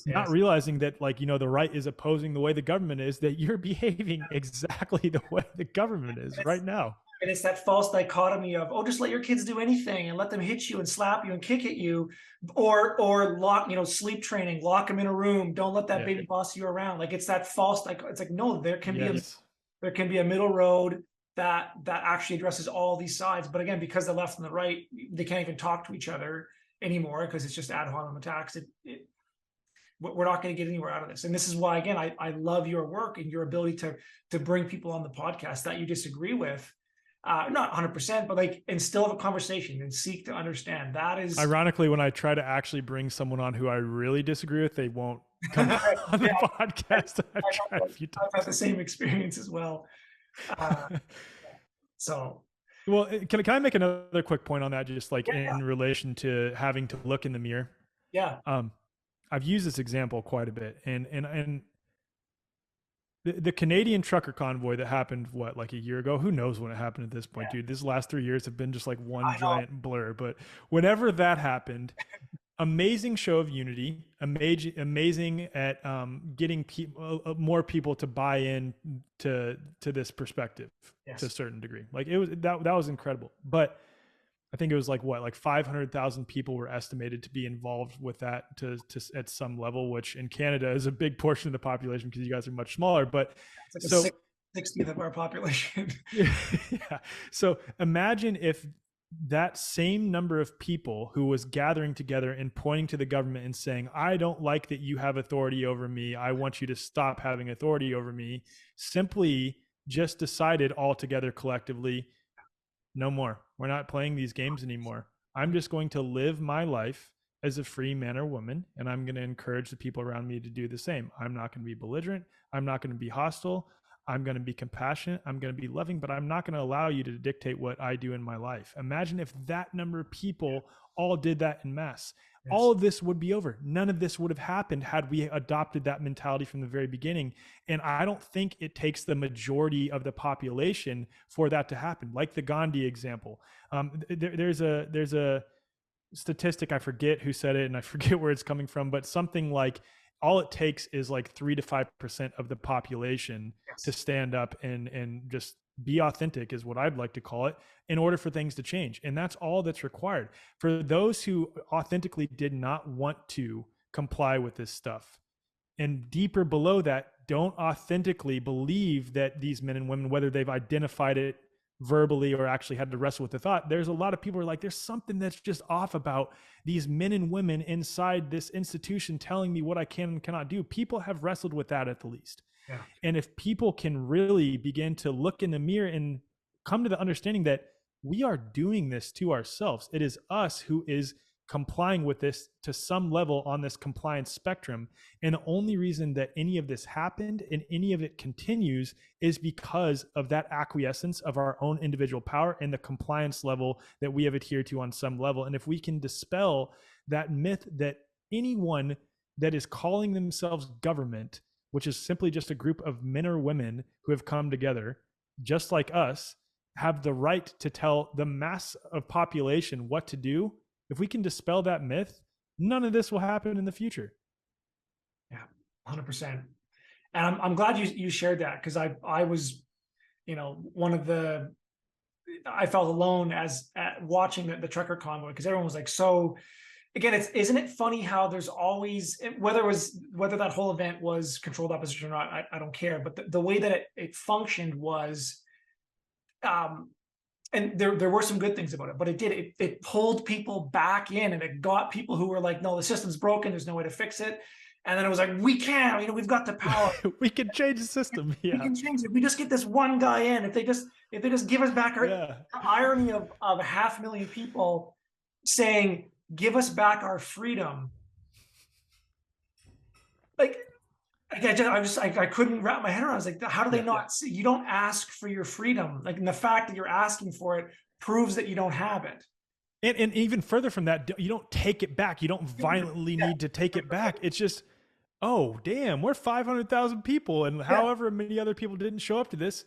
Not realizing that, like, the right is opposing the way the government is, that you're behaving exactly the way the government is right now. And it's that false dichotomy of, just let your kids do anything and let them hit you and slap you and kick at you, or lock, sleep training, lock them in a room, don't let that baby boss you around. Like, it's that false, like, it's like, no, there can be a middle road that actually addresses all these sides. But again, because the left and the right, they can't even talk to each other anymore because it's just ad hominem attacks. We're not going to get anywhere out of this. And this is why, again, I love your work and your ability to bring people on the podcast that you disagree with. Not 100%, but like, and still have a conversation and seek to understand. That is, ironically, when I try to actually bring someone on who I really disagree with, they won't come on the podcast. I've had the same experience as well. Well, can I make another quick point on that? Just like in relation to having to look in the mirror. Yeah. I've used this example quite a bit, and the Canadian trucker convoy that happened, what, like a year ago? Who knows when it happened at this point, Yeah, dude? These last 3 years have been just like one I know. giant blur. But whenever that happened, amazing show of unity, amazing at getting more people to buy in to this perspective to a Yes. certain degree. Like it was that was incredible. But I think it was like what, like 500,000 people were estimated to be involved with that to at some level, which in Canada is a big portion of the population because you guys are much smaller. But It's like a so 60th of our population. yeah, so imagine if that same number of people who was gathering together and pointing to the government and saying, I don't like that you have authority over me. I want you to stop having authority over me. Simply just decided all together collectively, no more. We're not playing these games anymore. I'm just going to live my life as a free man or woman, and I'm going to encourage the people around me to do the same. I'm not going to be belligerent. I'm not going to be hostile. I'm going to be compassionate. I'm going to be loving, but I'm not going to allow you to dictate what I do in my life. Imagine if that number of people all did that en masse. Yes. All of this would be over. None of this would have happened had we adopted that mentality from the very beginning. And I don't think it takes the majority of the population for that to happen. Like the Gandhi example. There's a statistic, I forget who said it and I forget where it's coming from, but something like all it takes is like 3 to 5% of the population to stand up and just be authentic, is what I'd like to call it, in order for things to change. And that's all that's required. For those who authentically did not want to comply with this stuff, and deeper below that, don't authentically believe that these men and women, whether they've identified it verbally or actually had to wrestle with the thought, there's a lot of people who are like, there's something that's just off about these men and women inside this institution telling me what I can and cannot do. People have wrestled with that at the least. Yeah. And if people can really begin to look in the mirror and come to the understanding that we are doing this to ourselves, it is us who is complying with this to some level on this compliance spectrum. And the only reason that any of this happened and any of it continues is because of that acquiescence of our own individual power and the compliance level that we have adhered to on some level. And if we can dispel that myth that anyone that is calling themselves government, which is simply just a group of men or women who have come together, just like us, have the right to tell the mass of population what to do. If we can dispel that myth, none of this will happen in the future. Yeah, 100%. And I'm glad you shared that, because I was, one of I felt alone as at watching the trucker convoy, because everyone was like, so again, isn't it funny how there's always, whether that whole event was controlled opposition or not, I don't care, but the way that it functioned was, and there were some good things about it, but it pulled people back in, and it got people who were like, no, the system's broken, there's no way to fix it. And then it was like, we can, we've got the power. We can change the system. Yeah. We can change it. We just get this one guy in. If they just give us back our irony of 500,000 people saying, give us back our freedom. Like, I couldn't wrap my head around. I was like, how do they not see? You don't ask for your freedom. Like, and the fact that you're asking for it proves that you don't have it. And even further from that, you don't take it back. You don't violently need to take it back. It's just, oh, damn, we're 500,000 people, and however many other people didn't show up to this.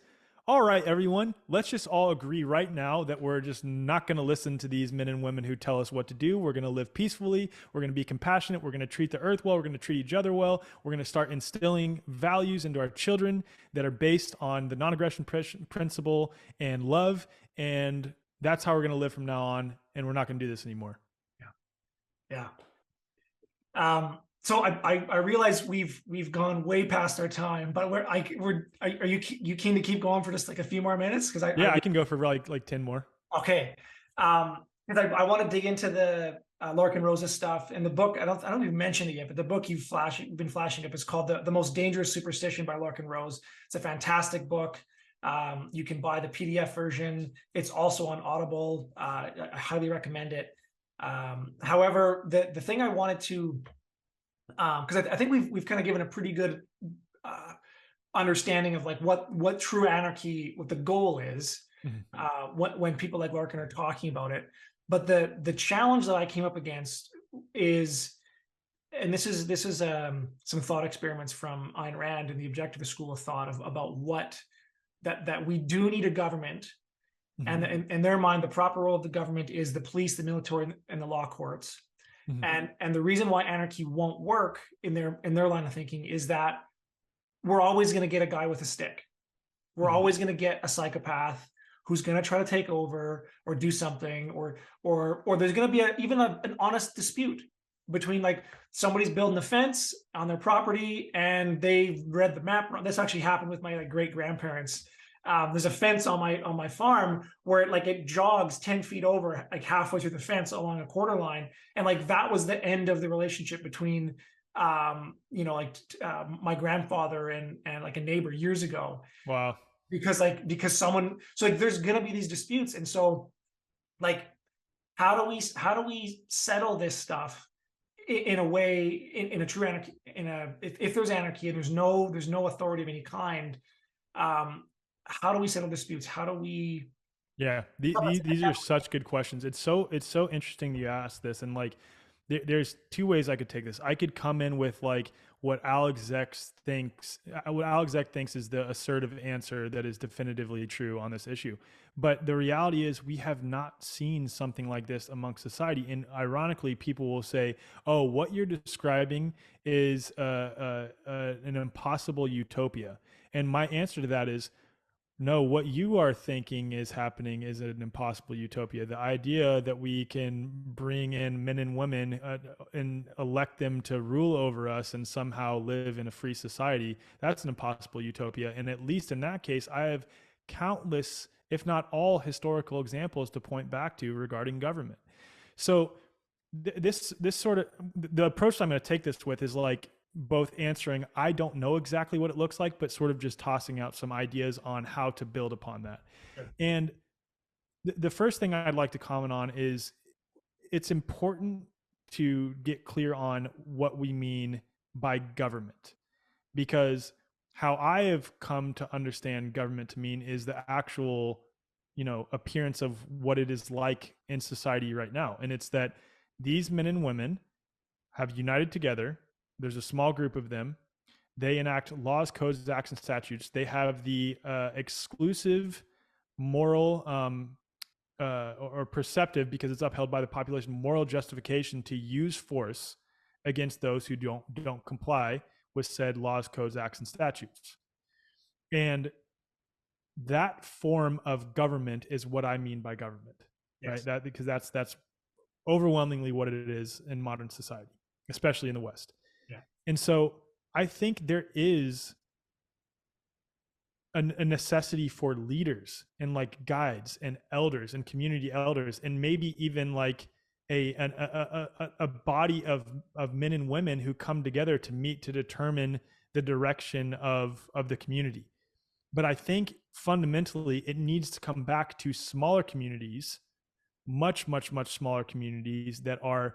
All right, everyone, let's just all agree right now that we're just not going to listen to these men and women who tell us what to do. We're going to live peacefully. We're going to be compassionate. We're going to treat the earth well. We're going to treat each other well. We're going to start instilling values into our children that are based on the non-aggression principle and love. And that's how we're going to live from now on. And we're not going to do this anymore. Yeah. So I realize we've gone way past our time, but are you keen to keep going for just like a few more minutes? Because I can go for like 10 more. Okay. Because I want to dig into the Larkin Rosa stuff in the book. I don't even mention it yet, but the book you've been flashing up is called the Most Dangerous Superstition by Larkin Rose. It's a fantastic book. You can buy the PDF version. It's also on Audible. I highly recommend it. However, the thing I wanted to, because I think we've kind of given a pretty good understanding of like what true anarchy, what the goal is, when people like Larkin are talking about it. But the challenge that I came up against is and this is some thought experiments from Ayn Rand and the objectivist school of thought about what that we do need a government, and Mm-hmm. in their mind, the proper role of the government is the police, the military, and the law courts. Mm-hmm. And the reason why anarchy won't work in their line of thinking is that we're always going to get a guy with a stick. We're Mm-hmm. always going to get a psychopath who's going to try to take over or do something, or there's going to be even an honest dispute between, like, somebody's building a fence on their property and they've read the map. This actually happened with my, like, great grandparents. There's a fence on my farm where it jogs 10 feet over, like halfway through the fence along a quarter line, and like that was the end of the relationship between my grandfather and like a neighbor years ago, Wow. because someone, so like there's gonna be these disputes, and so, like, how do we settle this stuff in a way, in a true anarchy, if there's anarchy and there's no authority of any kind, how do we settle disputes? How do we? Yeah, these are such good questions. It's so interesting that you asked this, and like, there's two ways I could take this. I could come in with like what Alec Zeck thinks is the assertive answer that is definitively true on this issue. But the reality is, we have not seen something like this amongst society. And ironically, people will say, "Oh, what you're describing is an impossible utopia." And my answer to that is, no, what you are thinking is happening is an impossible utopia. The idea that we can bring in men and women and elect them to rule over us and somehow live in a free society, that's an impossible utopia. And at least in that case, I have countless, if not all, historical examples to point back to regarding government. So this sort of, the approach I'm going to take this with is like both answering, I don't know exactly what it looks like, but sort of just tossing out some ideas on how to build upon that. Sure. And the first thing I'd like to comment on is, it's important to get clear on what we mean by government, because how I have come to understand government to mean is the actual, appearance of what it is like in society right now. And it's that these men and women have united together. There's a small group of them. They enact laws, codes, acts, and statutes. They have the exclusive moral or perceptive, because it's upheld by the population, moral justification to use force against those who don't comply with said laws, codes, acts, and statutes. And that form of government is what I mean by government, yes. Right? That, because that's overwhelmingly what it is in modern society, especially in the West. Yeah. And so I think there is a necessity for leaders and like guides and elders and community elders, and maybe even like a body of men and women who come together to meet to determine the direction of the community. But I think fundamentally it needs to come back to smaller communities, much, much, much smaller communities that are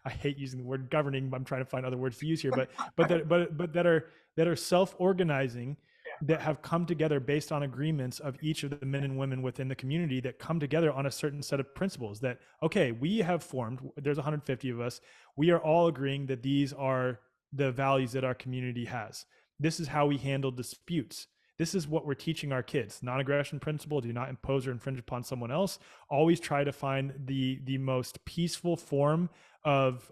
I hate using the word governing, but I'm trying to find other words to use here, but that are self-organizing, that have come together based on agreements of each of the men and women within the community, that come together on a certain set of principles that, okay, we have formed, there's 150 of us, we are all agreeing that these are the values that our community has. This is how we handle disputes. This is what we're teaching our kids. Non-aggression principle: do not impose or infringe upon someone else. Always try to find the most peaceful form of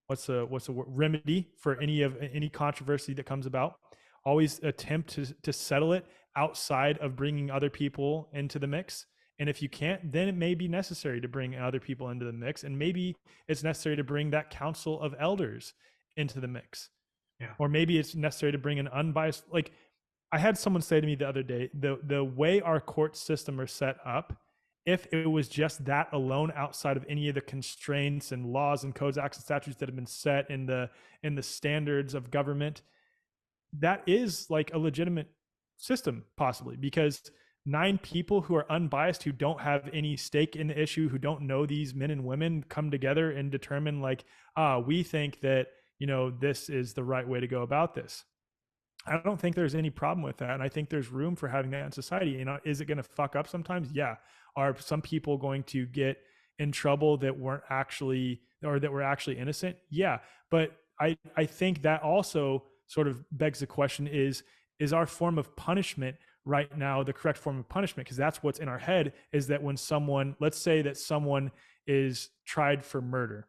what's the word? Remedy for any controversy that comes about. Always attempt to settle it outside of bringing other people into the mix. And if you can't, then it may be necessary to bring other people into the mix, and maybe it's necessary to bring that council of elders into the mix. Yeah. Or maybe it's necessary to bring an unbiased, like I had someone say to me the other day, the way our court system are set up, if it was just that alone, outside of any of the constraints and laws and codes, acts, and statutes that have been set in the standards of government, that is like a legitimate system, possibly, because 9 people who are unbiased, who don't have any stake in the issue, who don't know these men and women, come together and determine like, we think that, this is the right way to go about this. I don't think there's any problem with that. And I think there's room for having that in society. Is it going to fuck up sometimes? Yeah. Are some people going to get in trouble that weren't actually, or that were actually innocent? Yeah. But I think that also sort of begs the question, is our form of punishment right now the correct form of punishment? Because that's what's in our head, is that when someone, let's say that someone is tried for murder,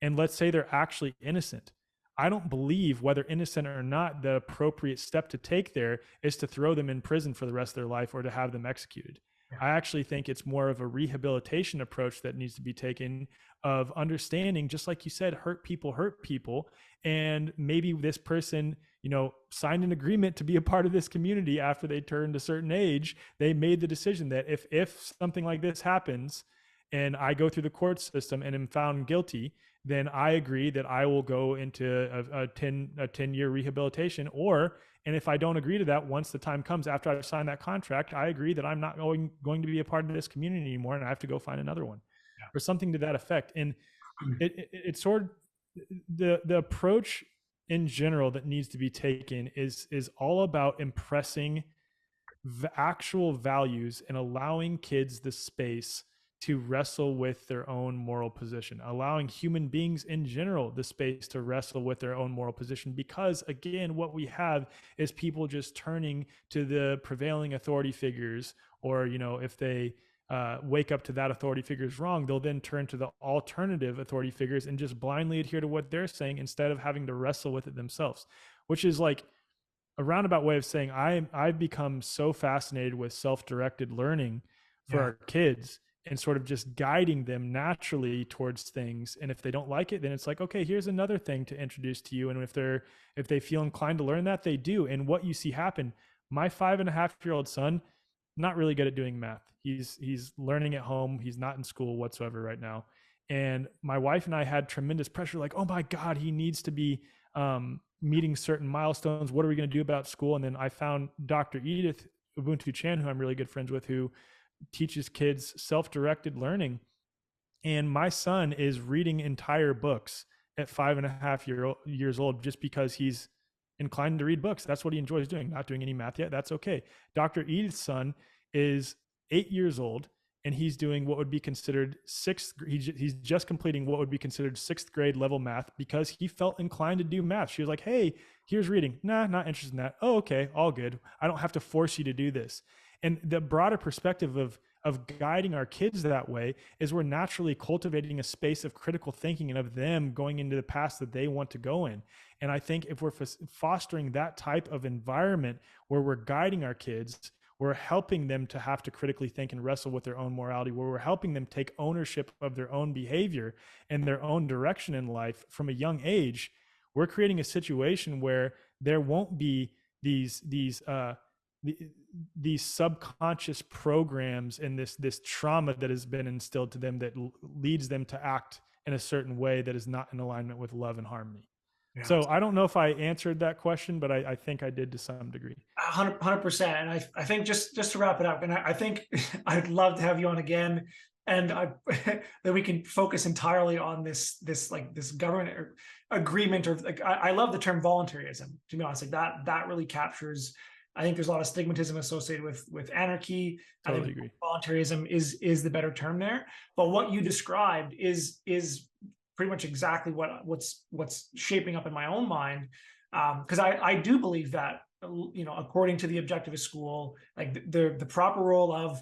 and let's say they're actually innocent. I don't believe, whether innocent or not, the appropriate step to take there is to throw them in prison for the rest of their life or to have them executed. Yeah. I actually think it's more of a rehabilitation approach that needs to be taken, of understanding, just like you said, hurt people. And maybe this person, signed an agreement to be a part of this community after they turned a certain age. They made the decision that if something like this happens and I go through the court system and am found guilty, then I agree that I will go into a 10-year rehabilitation. And if I don't agree to that, once the time comes after I've signed that contract, I agree that I'm not going to be a part of this community anymore, and I have to go find another one, or something to that effect. And it's sort of the approach in general that needs to be taken is all about impressing actual values and allowing kids the space to wrestle with their own moral position, allowing human beings in general the space to wrestle with their own moral position. Because again, what we have is people just turning to the prevailing authority figures, or, if they wake up to that authority figure is wrong, they'll then turn to the alternative authority figures and just blindly adhere to what they're saying instead of having to wrestle with it themselves, which is like a roundabout way of saying I've become so fascinated with self-directed learning for our kids, and sort of just guiding them naturally towards things. And if they don't like it, then it's like, okay, here's another thing to introduce to you. And if they feel inclined to learn that, they do. And what you see happen, my 5.5-year-old son, not really good at doing math. He's learning at home. He's not in school whatsoever right now. And my wife and I had tremendous pressure, like, oh my God, he needs to be meeting certain milestones. What are we going to do about school? And then I found Dr. Edith Ubuntu Chan, who I'm really good friends with, who teaches kids self-directed learning. And my son is reading entire books at 5.5 years old, just because he's inclined to read books. That's what he enjoys doing. Not doing any math yet. That's okay. Dr. Edith's son is 8 years old, and he's doing what would be considered he's just completing what would be considered 6th grade level math, because he felt inclined to do math. She was like, hey, here's reading. Nah, not interested in that. Oh, okay, all good. I don't have to force you to do this. And the broader perspective of guiding our kids that way is we're naturally cultivating a space of critical thinking and of them going into the path that they want to go in. And I think if we're fostering that type of environment where we're guiding our kids, we're helping them to have to critically think and wrestle with their own morality, where we're helping them take ownership of their own behavior and their own direction in life from a young age, we're creating a situation where there won't be these subconscious programs and this trauma that has been instilled to them that leads them to act in a certain way that is not in alignment with love and harmony. Yeah. So I don't know if I answered that question, but I think I did to some degree. 100%. And I think just to wrap it up, and I think I'd love to have you on again, and that we can focus entirely on this government agreement, or like, I love the term voluntaryism, to be honest. Like that really captures. I think there's a lot of stigmatism associated with anarchy. Totally I think agree. Voluntaryism is the better term there. But what you described is pretty much exactly what's shaping up in my own mind. Because I do believe that, according to the objectivist school, like the proper role of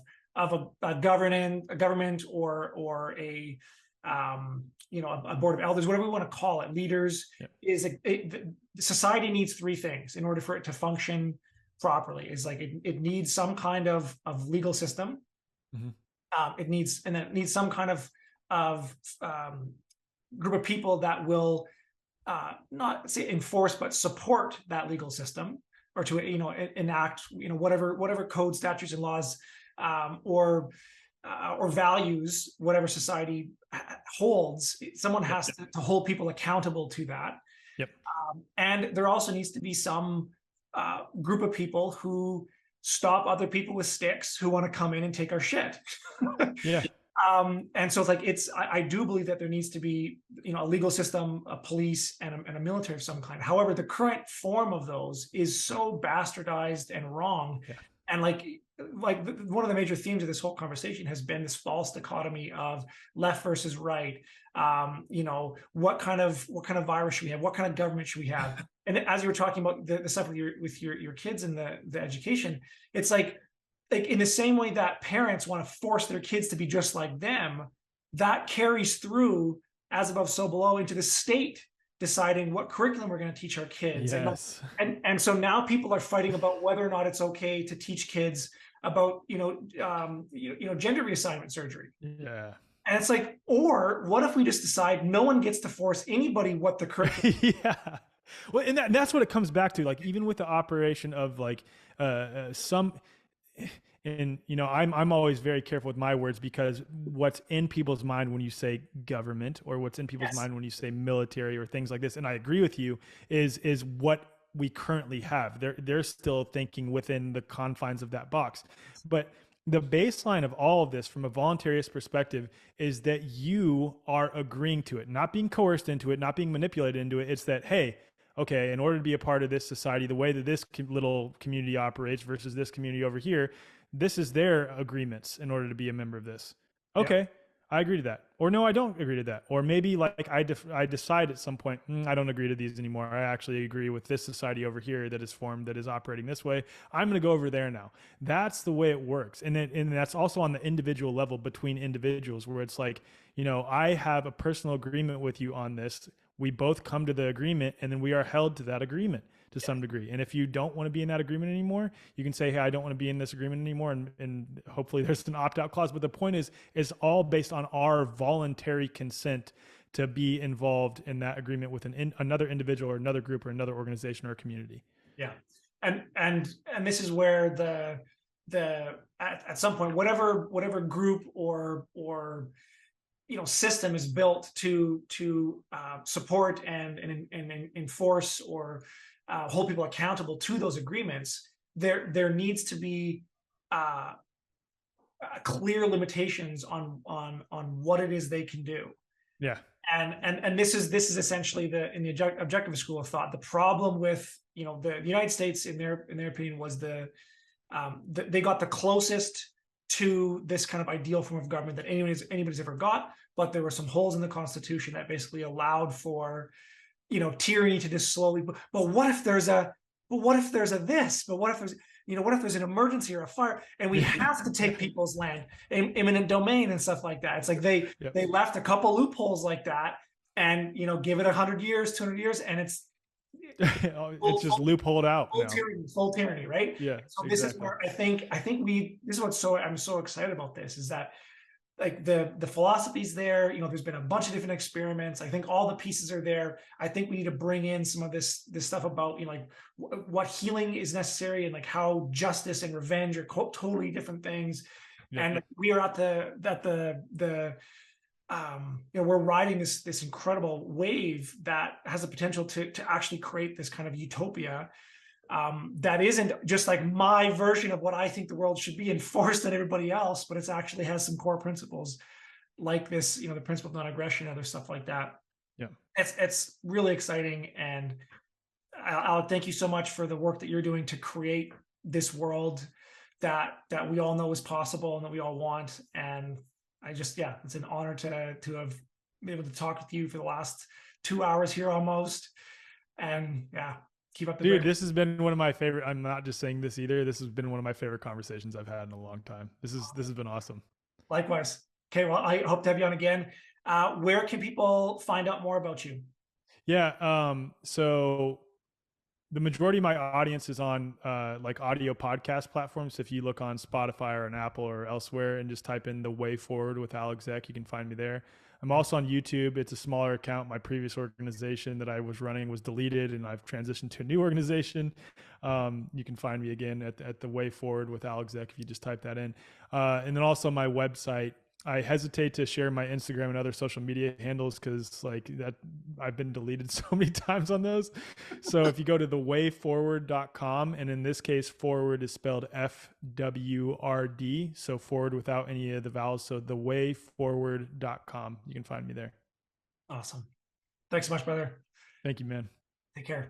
a government or a board of elders, whatever we want to call it, leaders, is society needs 3 things in order for it to function properly. Is like it needs some kind of legal system. Mm-hmm. It needs some kind of group of people that will not say enforce, but support that legal system, or to enact whatever code, statutes, and laws, or values, whatever society holds. Someone has to hold people accountable to that. Yep. And there also needs to be some group of people who stop other people with sticks who want to come in and take our shit. Yeah. And so it's like I do believe that there needs to be a legal system, a police, and a military of some kind. However, the current form of those is so bastardized and wrong. Yeah. And like like one of the major themes of this whole conversation has been this false dichotomy of left versus right. You know, what kind of virus should we have? What kind of government should we have? And as you were talking about the stuff with your kids and the education, it's like in the same way that parents want to force their kids to be just like them, that carries through as above, so below into the state deciding what curriculum we're going to teach our kids. Yes. And so now people are fighting about whether or not it's okay to teach kids about, gender reassignment surgery. Yeah. And it's like, or what if we just decide no one gets to force anybody what the curriculum Yeah. Well, and that's what it comes back to. Like, even with the operation of like some, and I'm always very careful with my words, because what's in people's mind when you say government, or what's in people's mind when you say military or things like this, and I agree with you, is what we currently have. They're still thinking within the confines of that box. But the baseline of all of this from a voluntarist perspective is that you are agreeing to it, not being coerced into it, not being manipulated into it. It's that, hey, okay, in order to be a part of this society, the way that this little community operates versus this community over here, this is their agreements in order to be a member of this. Okay, I agree to that. Or no, I don't agree to that. Or maybe like I decide at some point, I don't agree to these anymore. I actually agree with this society over here that is formed, that is operating this way. I'm going to go over there now. That's the way it works. And that's also on the individual level between individuals, where it's like, I have a personal agreement with you on this. We both come to the agreement, and then we are held to that agreement to some degree. And if you don't want to be in that agreement anymore, you can say, hey, I don't want to be in this agreement anymore. And hopefully there's an opt-out clause. But the point is all based on our voluntary consent to be involved in that agreement with another individual or another group or another organization or community. Yeah. And this is where at some point, whatever group or system is built to support and enforce or hold people accountable to those agreements, there needs to be clear limitations on what it is they can do. Yeah. And this is essentially in the objectivist school of thought. The problem with the United States, in their opinion, was they got the closest to this kind of ideal form of government that anybody's ever got, but there were some holes in the Constitution that basically allowed for tyranny to just slowly. But what if there's a this? But what if there's an emergency or a fire, and we have to take people's land, eminent domain and stuff like that? It's like they left a couple loopholes like that, and give it 100 years, 200 years, and it's just loopholed out. Full tyranny, right? Yeah. So this is where I think this is what's I'm so excited about this, is that like the philosophy's there. There's been a bunch of different experiments. I think all the pieces are there. I think we need to bring in some of this stuff about like what healing is necessary, and like how justice and revenge are totally different things. Yeah. And we are at we're riding this incredible wave that has the potential to actually create this kind of utopia that isn't just like my version of what I think the world should be enforced on everybody else, but it's actually has some core principles like this, the principle of non-aggression, other stuff like that. Yeah, it's really exciting. And Alec, thank you so much for the work that you're doing to create this world that we all know is possible and that we all want. And I just, it's an honor to have been able to talk with you for the last 2 hours here almost. And keep up the dude. This has been one of my favorite. I'm not just saying this either. This has been one of my favorite conversations I've had in a long time. This has been awesome. Likewise. Okay. Well, I hope to have you on again. Where can people find out more about you? Yeah. So the majority of my audience is on like audio podcast platforms. So if you look on Spotify or on Apple or elsewhere and just type in The Way Forward with Alec Zeck, you can find me there. I'm also on YouTube. It's a smaller account. My previous organization that I was running was deleted, and I've transitioned to a new organization. You can find me again at The Way Forward with Alec Zeck if you just type that in. And then also my website. I hesitate to share my Instagram and other social media handles because like that I've been deleted so many times on those. So if you go to thewayforward.com, and in this case, forward is spelled FWRD. So forward without any of the vowels. So thewayforward.com. You can find me there. Awesome. Thanks so much, brother. Thank you, man. Take care.